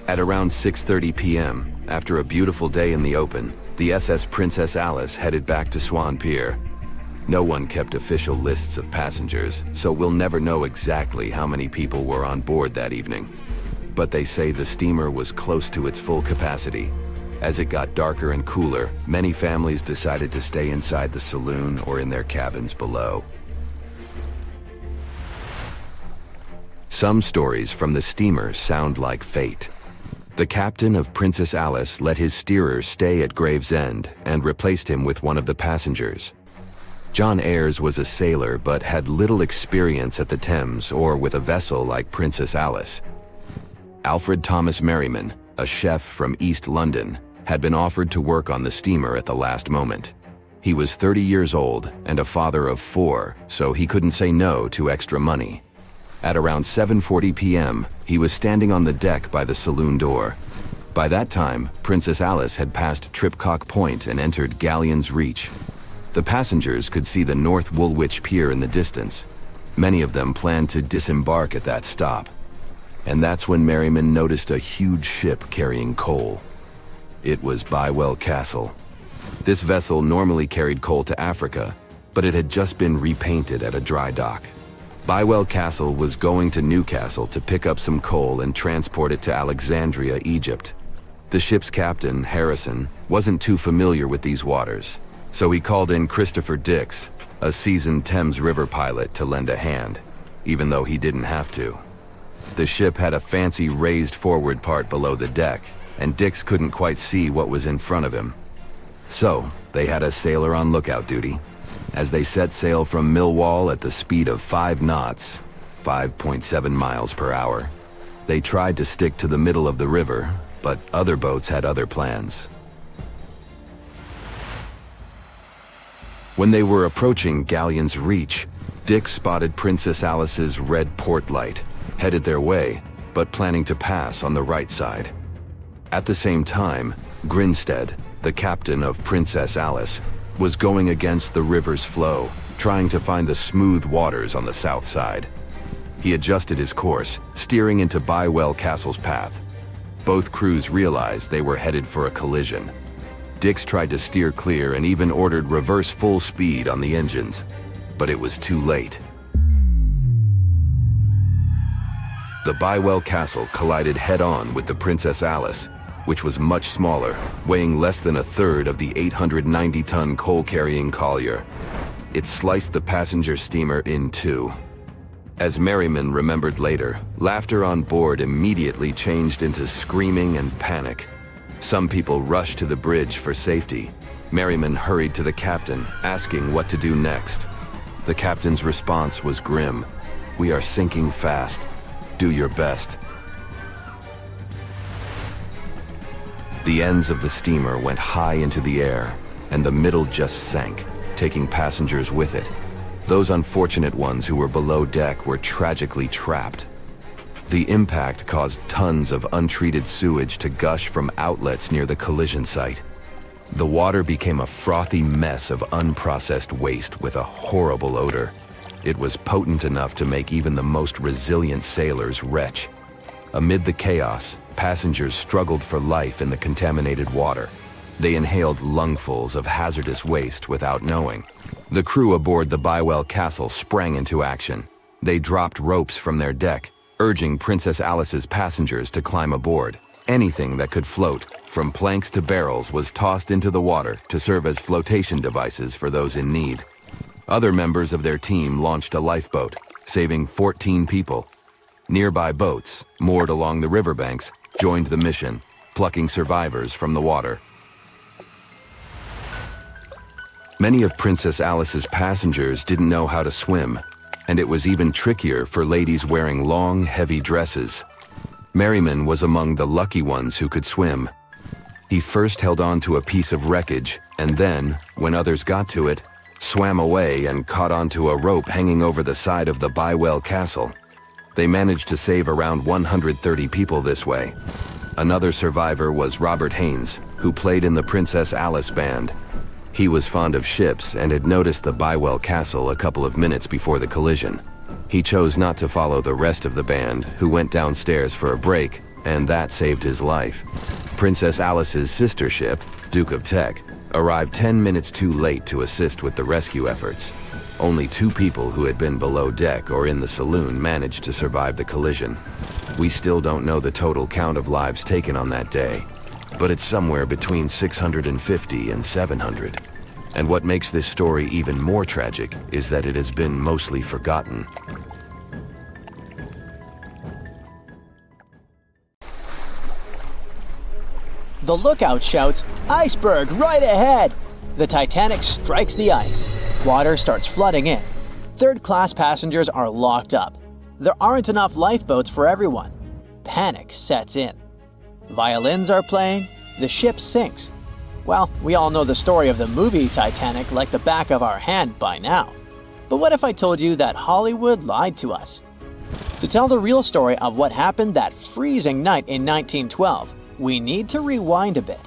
At around 6:30 p.m., after a beautiful day in the open, The SS Princess Alice headed back to Swan Pier. No one kept official lists of passengers, so we'll never know exactly how many people were on board that evening. But they say the steamer was close to its full capacity. As it got darker and cooler, many families decided to stay inside the saloon or in their cabins below. Some stories from the steamer sound like fate. The captain of Princess Alice let his steerer stay at Gravesend and replaced him with one of the passengers. John Ayres was a sailor but had little experience at the Thames or with a vessel like Princess Alice. Alfred Thomas Merriman, a chef from East London, had been offered to work on the steamer at the last moment. He was 30 years old and a father of 4, so he couldn't say no to extra money. At around 7:40 p.m., he was standing on the deck by the saloon door. By that time, Princess Alice had passed Tripcock Point and entered Galleon's Reach. The passengers could see the North Woolwich Pier in the distance. Many of them planned to disembark at that stop. And that's when Merriman noticed a huge ship carrying coal. It was Bywell Castle. This vessel normally carried coal to Africa, but it had just been repainted at a dry dock. Bywell Castle was going to Newcastle to pick up some coal and transport it to Alexandria, Egypt. The ship's captain, Harrison, wasn't too familiar with these waters, so he called in Christopher Dix, a seasoned Thames River pilot, to lend a hand, even though he didn't have to. The ship had a fancy raised forward part below the deck, and Dix couldn't quite see what was in front of him. So, they had a sailor on lookout duty. As they set sail from Millwall at the speed of 5 knots, 5.7 miles per hour, they tried to stick to the middle of the river, but other boats had other plans. When they were approaching Galleon's Reach, Dick spotted Princess Alice's red port light, headed their way, but planning to pass on the right side. At the same time, Grinstead, the captain of Princess Alice, was going against the river's flow, trying to find the smooth waters on the south side. He adjusted his course, steering into Bywell Castle's path. Both crews realized they were headed for a collision. Dix tried to steer clear and even ordered reverse full speed on the engines, but it was too late. The Bywell Castle collided head-on with the Princess Alice, which was much smaller, weighing less than a third of the 890-ton coal-carrying collier. It sliced the passenger steamer in two. As Merriman remembered later, laughter on board immediately changed into screaming and panic. Some people rushed to the bridge for safety. Merriman hurried to the captain, asking what to do next. The captain's response was grim. "We are sinking fast. Do your best." The ends of the steamer went high into the air, and the middle just sank, taking passengers with it. Those unfortunate ones who were below deck were tragically trapped. The impact caused tons of untreated sewage to gush from outlets near the collision site. The water became a frothy mess of unprocessed waste with a horrible odor. It was potent enough to make even the most resilient sailors retch. Amid the chaos, passengers struggled for life in the contaminated water. They inhaled lungfuls of hazardous waste without knowing. The crew aboard the Bywell Castle sprang into action. They dropped ropes from their deck, urging Princess Alice's passengers to climb aboard. Anything that could float, from planks to barrels, was tossed into the water to serve as flotation devices for those in need. Other members of their team launched a lifeboat, saving 14 people. Nearby boats, moored along the riverbanks, joined the mission, plucking survivors from the water. Many of Princess Alice's passengers didn't know how to swim, and it was even trickier for ladies wearing long, heavy dresses. Merriman was among the lucky ones who could swim. He first held on to a piece of wreckage, and then, when others got to it, swam away and caught onto a rope hanging over the side of the Bywell Castle. They managed to save around 130 people this way. Another survivor was Robert Haynes, who played in the Princess Alice band. He was fond of ships and had noticed the Bywell Castle a couple of minutes before the collision. He chose not to follow the rest of the band, who went downstairs for a break, and that saved his life. Princess Alice's sister ship, Duke of Teck, arrived 10 minutes too late to assist with the rescue efforts. Only 2 people who had been below deck or in the saloon managed to survive the collision. We still don't know the total count of lives taken on that day, but it's somewhere between 650 and 700. And what makes this story even more tragic is that it has been mostly forgotten. The lookout shouts, "Iceberg right ahead!" The Titanic strikes the ice. Water starts flooding in. Third-class passengers are locked up. There aren't enough lifeboats for everyone. Panic sets in. Violins are playing. The ship sinks. Well, we all know the story of the movie Titanic like the back of our hand by now. But what if I told you that Hollywood lied to us? To tell the real story of what happened that freezing night in 1912, we need to rewind a bit.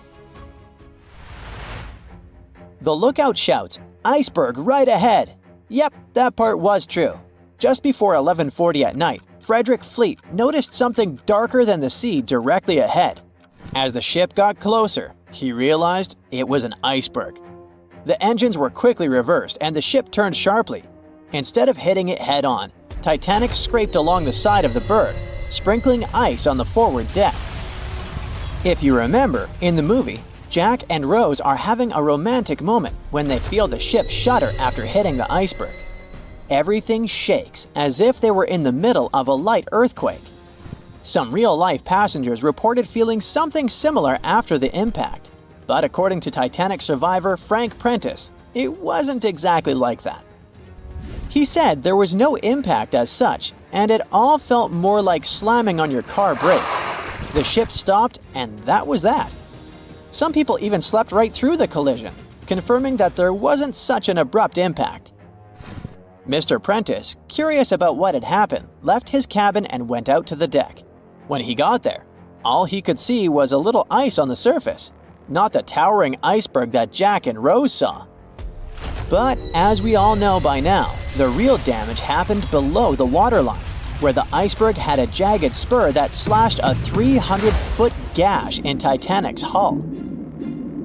The lookout shouts, "Iceberg right ahead!" Yep, that part was true. Just before 11:40 at night, Frederick Fleet noticed something darker than the sea directly ahead. As the ship got closer, he realized it was an iceberg. The engines were quickly reversed and the ship turned sharply. Instead of hitting it head-on, Titanic scraped along the side of the berg, sprinkling ice on the forward deck. If you remember, in the movie, Jack and Rose are having a romantic moment when they feel the ship shudder after hitting the iceberg. Everything shakes as if they were in the middle of a light earthquake. Some real-life passengers reported feeling something similar after the impact, but according to Titanic survivor Frank Prentice, it wasn't exactly like that. He said there was no impact as such, and it all felt more like slamming on your car brakes. The ship stopped, and that was that. Some people even slept right through the collision, confirming that there wasn't such an abrupt impact. Mr. Prentice, curious about what had happened, left his cabin and went out to the deck. When he got there, all he could see was a little ice on the surface, not the towering iceberg that Jack and Rose saw. But as we all know by now, the real damage happened below the waterline, where the iceberg had a jagged spur that slashed a 300-foot gash in Titanic's hull.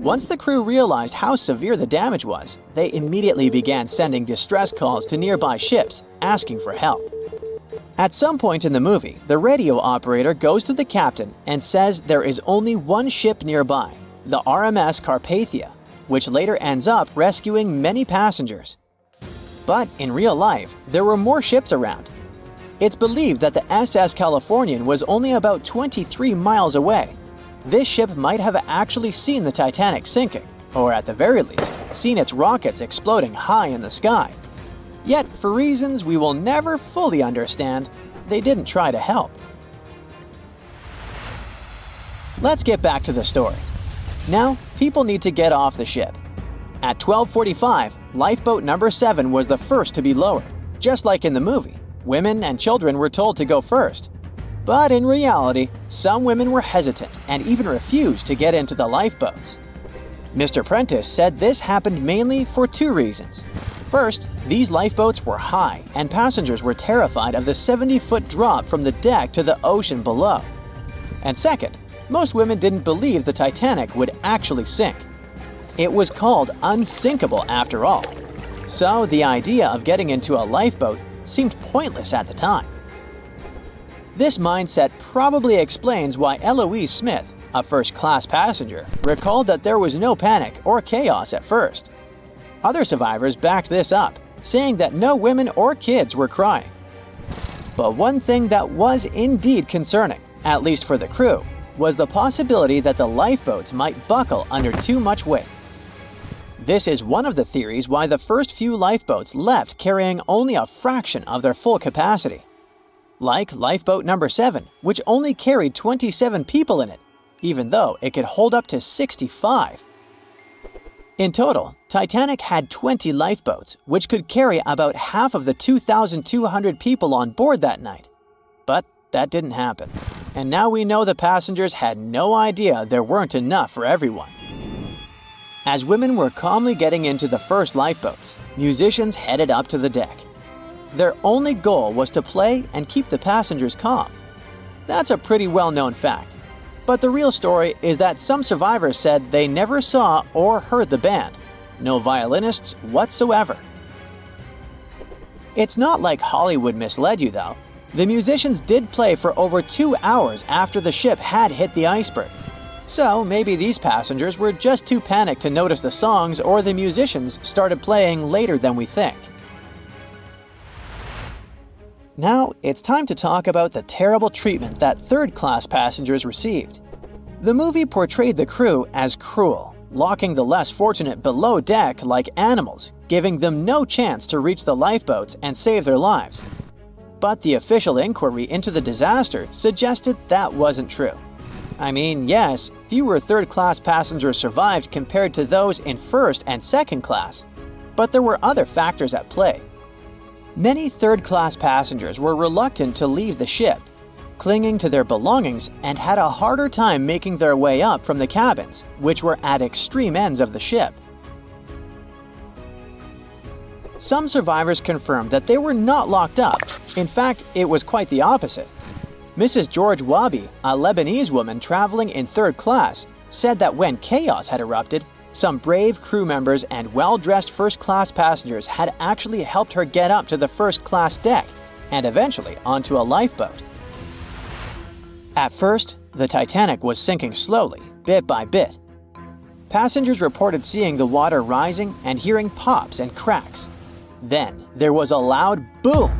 Once the crew realized how severe the damage was, they immediately began sending distress calls to nearby ships, asking for help. At some point in the movie, the radio operator goes to the captain and says there is only one ship nearby, the RMS Carpathia, which later ends up rescuing many passengers. But in real life, there were more ships around. It's believed that the SS Californian was only about 23 miles away. This ship might have actually seen the Titanic sinking, or at the very least, seen its rockets exploding high in the sky. Yet, for reasons we will never fully understand, they didn't try to help. Let's get back to the story. Now, people need to get off the ship. At 12:45, lifeboat number 7 was the first to be lowered, just like in the movie. Women and children were told to go first. But in reality, some women were hesitant and even refused to get into the lifeboats. Mr. Prentice said this happened mainly for 2 reasons. First, these lifeboats were high and passengers were terrified of the 70-foot drop from the deck to the ocean below. And second, most women didn't believe the Titanic would actually sink. It was called unsinkable after all. So the idea of getting into a lifeboat seemed pointless at the time. This mindset probably explains why Eloise Smith, a first-class passenger, recalled that there was no panic or chaos at first. Other survivors backed this up, saying that no women or kids were crying. But one thing that was indeed concerning, at least for the crew, was the possibility that the lifeboats might buckle under too much weight. This is one of the theories why the first few lifeboats left carrying only a fraction of their full capacity. Like lifeboat number 7, which only carried 27 people in it, even though it could hold up to 65. In total, Titanic had 20 lifeboats, which could carry about half of the 2,200 people on board that night. But that didn't happen. And now we know the passengers had no idea there weren't enough for everyone. As women were calmly getting into the first lifeboats, musicians headed up to the deck. Their only goal was to play and keep the passengers calm. That's a pretty well-known fact. But the real story is that some survivors said they never saw or heard the band. No violinists whatsoever. It's not like Hollywood misled you though. The musicians did play for over 2 hours after the ship had hit the iceberg. So maybe these passengers were just too panicked to notice the songs, or the musicians started playing later than we think. Now it's time to talk about the terrible treatment that third-class passengers received. The movie portrayed the crew as cruel, locking the less fortunate below deck like animals, giving them no chance to reach the lifeboats and save their lives. But the official inquiry into the disaster suggested that wasn't true. I mean, yes, fewer third-class passengers survived compared to those in first and second class, but there were other factors at play. Many third-class passengers were reluctant to leave the ship, clinging to their belongings, and had a harder time making their way up from the cabins, which were at extreme ends of the ship. Some survivors confirmed that they were not locked up. In fact, it was quite the opposite. Mrs. George Wabi, a Lebanese woman traveling in third class, said that when chaos had erupted, some brave crew members and well-dressed first-class passengers had actually helped her get up to the first-class deck and eventually onto a lifeboat. At first, the Titanic was sinking slowly, bit by bit. Passengers reported seeing the water rising and hearing pops and cracks. Then, there was a loud boom.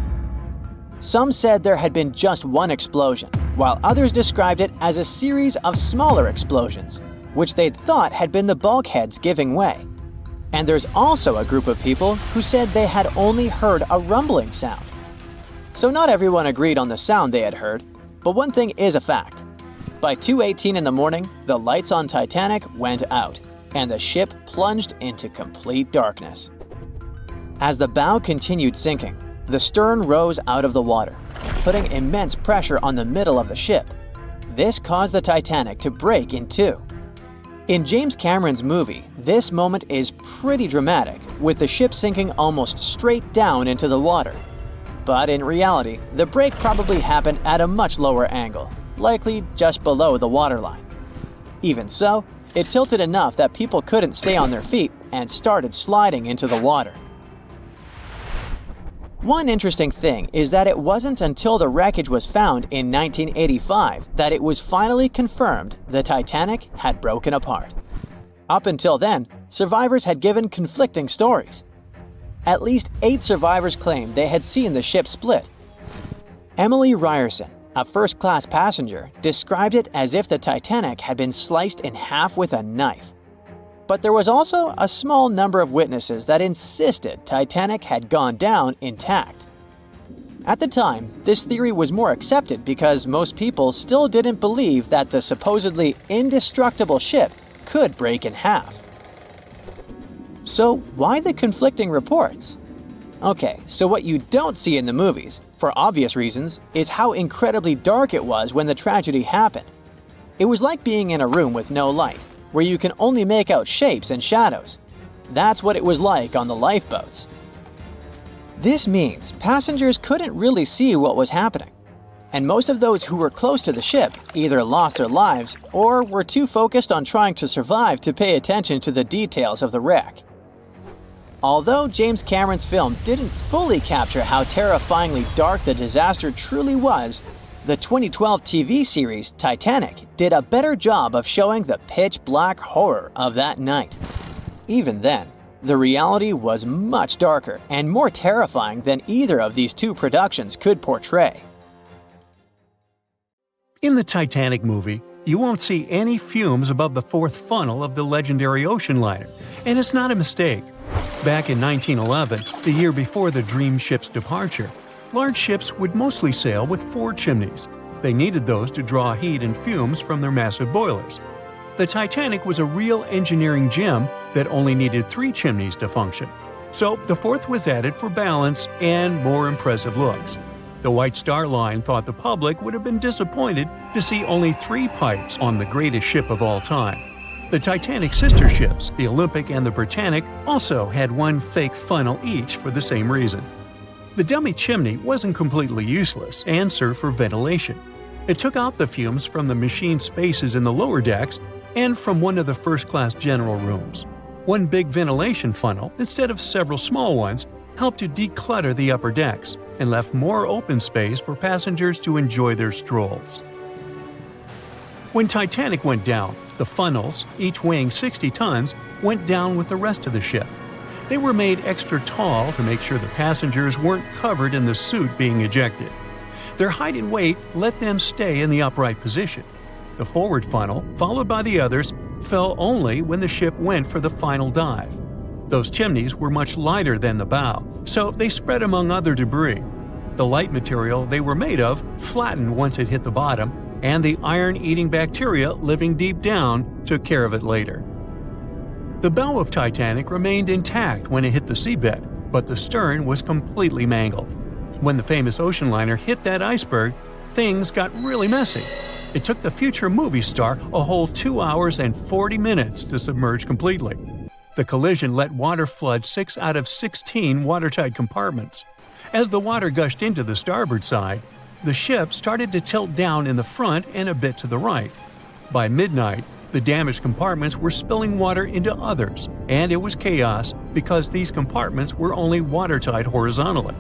Some said there had been just one explosion, while others described it as a series of smaller explosions, which they thought had been the bulkheads giving way. And there's also a group of people who said they had only heard a rumbling sound. So not everyone agreed on the sound they had heard, but one thing is a fact. By 2:18 in the morning, the lights on Titanic went out, and the ship plunged into complete darkness. As the bow continued sinking, the stern rose out of the water, putting immense pressure on the middle of the ship. This caused the Titanic to break in two. In James Cameron's movie, this moment is pretty dramatic, with the ship sinking almost straight down into the water. But in reality, the break probably happened at a much lower angle, likely just below the waterline. Even so, it tilted enough that people couldn't stay on their feet and started sliding into the water. One interesting thing is that it wasn't until the wreckage was found in 1985 that it was finally confirmed the Titanic had broken apart. Up until then, survivors had given conflicting stories. At least 8 survivors claimed they had seen the ship split. Emily Ryerson, a first-class passenger, described it as if the Titanic had been sliced in half with a knife. But there was also a small number of witnesses that insisted Titanic had gone down intact. At the time, this theory was more accepted because most people still didn't believe that the supposedly indestructible ship could break in half. So why the conflicting reports? Okay, so what you don't see in the movies, for obvious reasons, is how incredibly dark it was when the tragedy happened. It was like being in a room with no light, where you can only make out shapes and shadows. That's what it was like on the lifeboats. This means passengers couldn't really see what was happening, and most of those who were close to the ship either lost their lives or were too focused on trying to survive to pay attention to the details of the wreck. Although James Cameron's film didn't fully capture how terrifyingly dark the disaster truly was, the 2012 TV series Titanic did a better job of showing the pitch-black horror of that night. Even then, the reality was much darker and more terrifying than either of these two productions could portray. In the Titanic movie, you won't see any fumes above the fourth funnel of the legendary ocean liner, and it's not a mistake. Back in 1911, the year before the Dream ship's departure, large ships would mostly sail with 4 chimneys. They needed those to draw heat and fumes from their massive boilers. The Titanic was a real engineering gem that only needed 3 chimneys to function. So the 4th was added for balance and more impressive looks. The White Star Line thought the public would have been disappointed to see only 3 pipes on the greatest ship of all time. The Titanic's sister ships, the Olympic and the Britannic, also had 1 fake funnel each for the same reason. The dummy chimney wasn't completely useless and served for ventilation. It took out the fumes from the machine spaces in the lower decks and from one of the first-class general rooms. One big ventilation funnel, instead of several small ones, helped to declutter the upper decks and left more open space for passengers to enjoy their strolls. When Titanic went down, the funnels, each weighing 60 tons, went down with the rest of the ship. They were made extra tall to make sure the passengers weren't covered in the suit being ejected. Their height and weight let them stay in the upright position. The forward funnel, followed by the others, fell only when the ship went for the final dive. Those chimneys were much lighter than the bow, so they spread among other debris. The light material they were made of flattened once it hit the bottom, and the iron-eating bacteria living deep down took care of it later. The bow of Titanic remained intact when it hit the seabed, but the stern was completely mangled. When the famous ocean liner hit that iceberg, things got really messy. It took the future movie star a whole 2 hours and 40 minutes to submerge completely. The collision let water flood 6 out of 16 watertight compartments. As the water gushed into the starboard side, the ship started to tilt down in the front and a bit to the right. By midnight, the damaged compartments were spilling water into others, and it was chaos because these compartments were only watertight horizontally.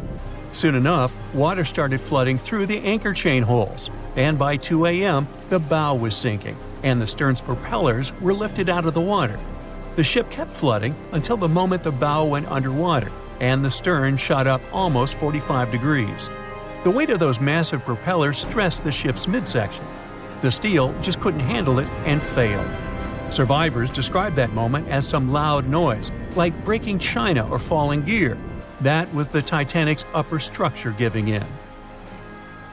Soon enough, water started flooding through the anchor chain holes, and by 2 a.m., the bow was sinking, and the stern's propellers were lifted out of the water. The ship kept flooding until the moment the bow went underwater, and the stern shot up almost 45 degrees. The weight of those massive propellers stressed the ship's midsection. The steel just couldn't handle it and failed. Survivors described that moment as some loud noise, like breaking china or falling gear. That was the Titanic's upper structure giving in.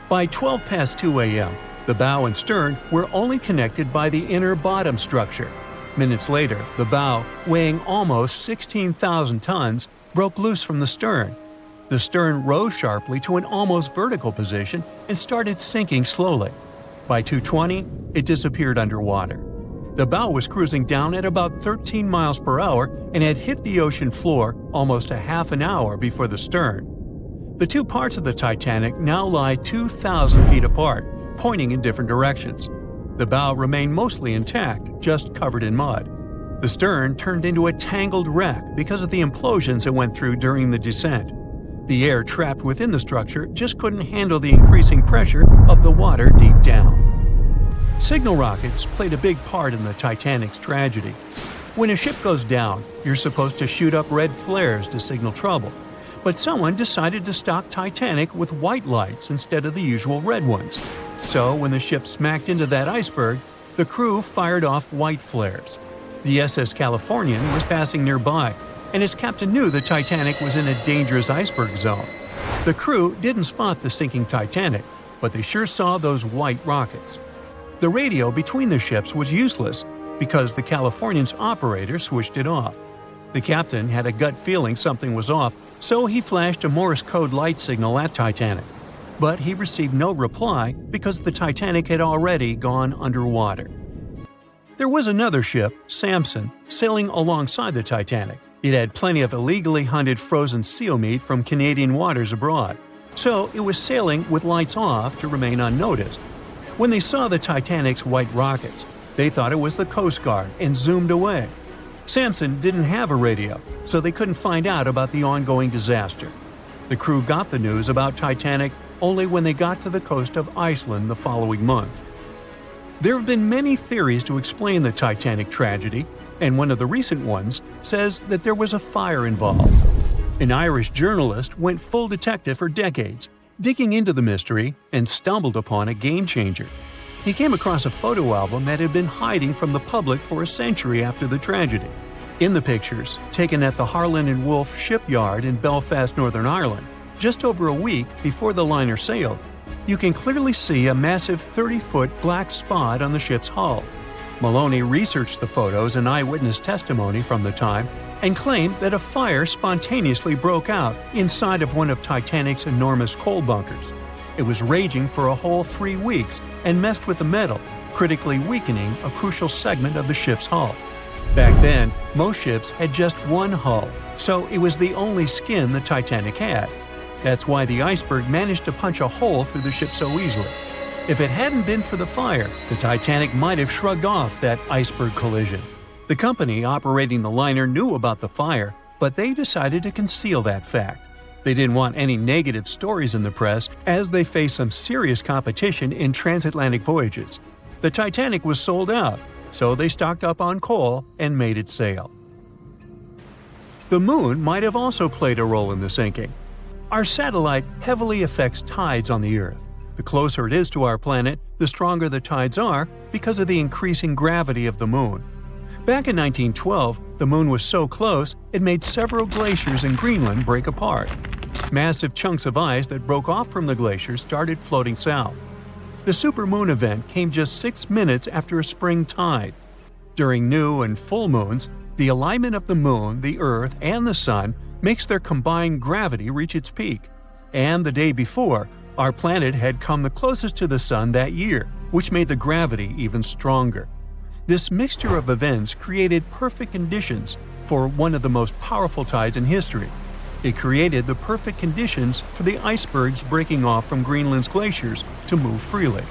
By 12 past 2 a.m., the bow and stern were only connected by the inner bottom structure. Minutes later, the bow, weighing almost 16,000 tons, broke loose from the stern. The stern rose sharply to an almost vertical position and started sinking slowly. By 2:20, it disappeared underwater. The bow was cruising down at about 13 miles per hour and had hit the ocean floor almost a half an hour before the stern. The two parts of the Titanic now lie 2,000 feet apart, pointing in different directions. The bow remained mostly intact, just covered in mud. The stern turned into a tangled wreck because of the implosions it went through during the descent. The air trapped within the structure just couldn't handle the increasing pressure of the water deep down. Signal rockets played a big part in the Titanic's tragedy. When a ship goes down, you're supposed to shoot up red flares to signal trouble. But someone decided to stock Titanic with white lights instead of the usual red ones. So when the ship smacked into that iceberg, the crew fired off white flares. The SS Californian was passing nearby, and his captain knew the Titanic was in a dangerous iceberg zone. The crew didn't spot the sinking Titanic, but they sure saw those white rockets. The radio between the ships was useless because the Californian's operator switched it off. The captain had a gut feeling something was off, so he flashed a Morse code light signal at Titanic. But he received no reply because the Titanic had already gone underwater. There was another ship, Samson, sailing alongside the Titanic. It had plenty of illegally hunted frozen seal meat from Canadian waters abroad, so it was sailing with lights off to remain unnoticed. When they saw the Titanic's white rockets, they thought it was the Coast Guard and zoomed away. Samson didn't have a radio, so they couldn't find out about the ongoing disaster. The crew got the news about Titanic only when they got to the coast of Iceland the following month. There have been many theories to explain the Titanic tragedy, and one of the recent ones says that there was a fire involved. An Irish journalist went full detective for decades, digging into the mystery, and stumbled upon a game-changer. He came across a photo album that had been hiding from the public for a century after the tragedy. In the pictures, taken at the Harland and Wolff shipyard in Belfast, Northern Ireland, just over a week before the liner sailed, you can clearly see a massive 30-foot black spot on the ship's hull. Maloney researched the photos and eyewitness testimony from the time and claimed that a fire spontaneously broke out inside of one of Titanic's enormous coal bunkers. It was raging for a whole 3 weeks and messed with the metal, critically weakening a crucial segment of the ship's hull. Back then, most ships had just one hull, so it was the only skin the Titanic had. That's why the iceberg managed to punch a hole through the ship so easily. If it hadn't been for the fire, the Titanic might have shrugged off that iceberg collision. The company operating the liner knew about the fire, but they decided to conceal that fact. They didn't want any negative stories in the press as they faced some serious competition in transatlantic voyages. The Titanic was sold out, so they stocked up on coal and made it sail. The moon might have also played a role in the sinking. Our satellite heavily affects tides on the Earth. The closer it is to our planet, the stronger the tides are because of the increasing gravity of the moon. Back in 1912, the moon was so close it made several glaciers in Greenland break apart. Massive chunks of ice that broke off from the glaciers started floating south. The supermoon event came just 6 minutes after a spring tide. During new and full moons, the alignment of the moon, the Earth, and the Sun makes their combined gravity reach its peak. And the day before, our planet had come the closest to the Sun that year, which made the gravity even stronger. This mixture of events created perfect conditions for one of the most powerful tides in history. It created the perfect conditions for the icebergs breaking off from Greenland's glaciers to move freely.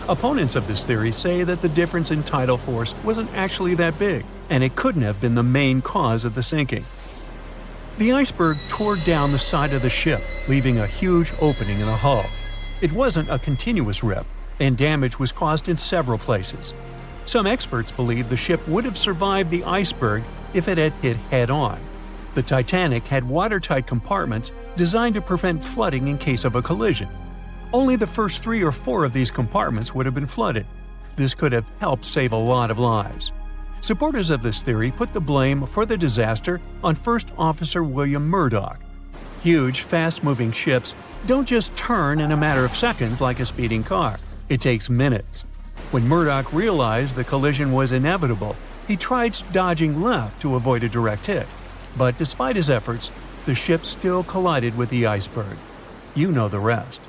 Opponents of this theory say that the difference in tidal force wasn't actually that big, and it couldn't have been the main cause of the sinking. The iceberg tore down the side of the ship, leaving a huge opening in the hull. It wasn't a continuous rip, and damage was caused in several places. Some experts believe the ship would have survived the iceberg if it had hit head-on. The Titanic had watertight compartments designed to prevent flooding in case of a collision. Only the first 3 or 4 of these compartments would have been flooded. This could have helped save a lot of lives. Supporters of this theory put the blame for the disaster on First Officer William Murdoch. Huge, fast-moving ships don't just turn in a matter of seconds like a speeding car. It takes minutes. When Murdoch realized the collision was inevitable, he tried dodging left to avoid a direct hit. But despite his efforts, the ship still collided with the iceberg. You know the rest.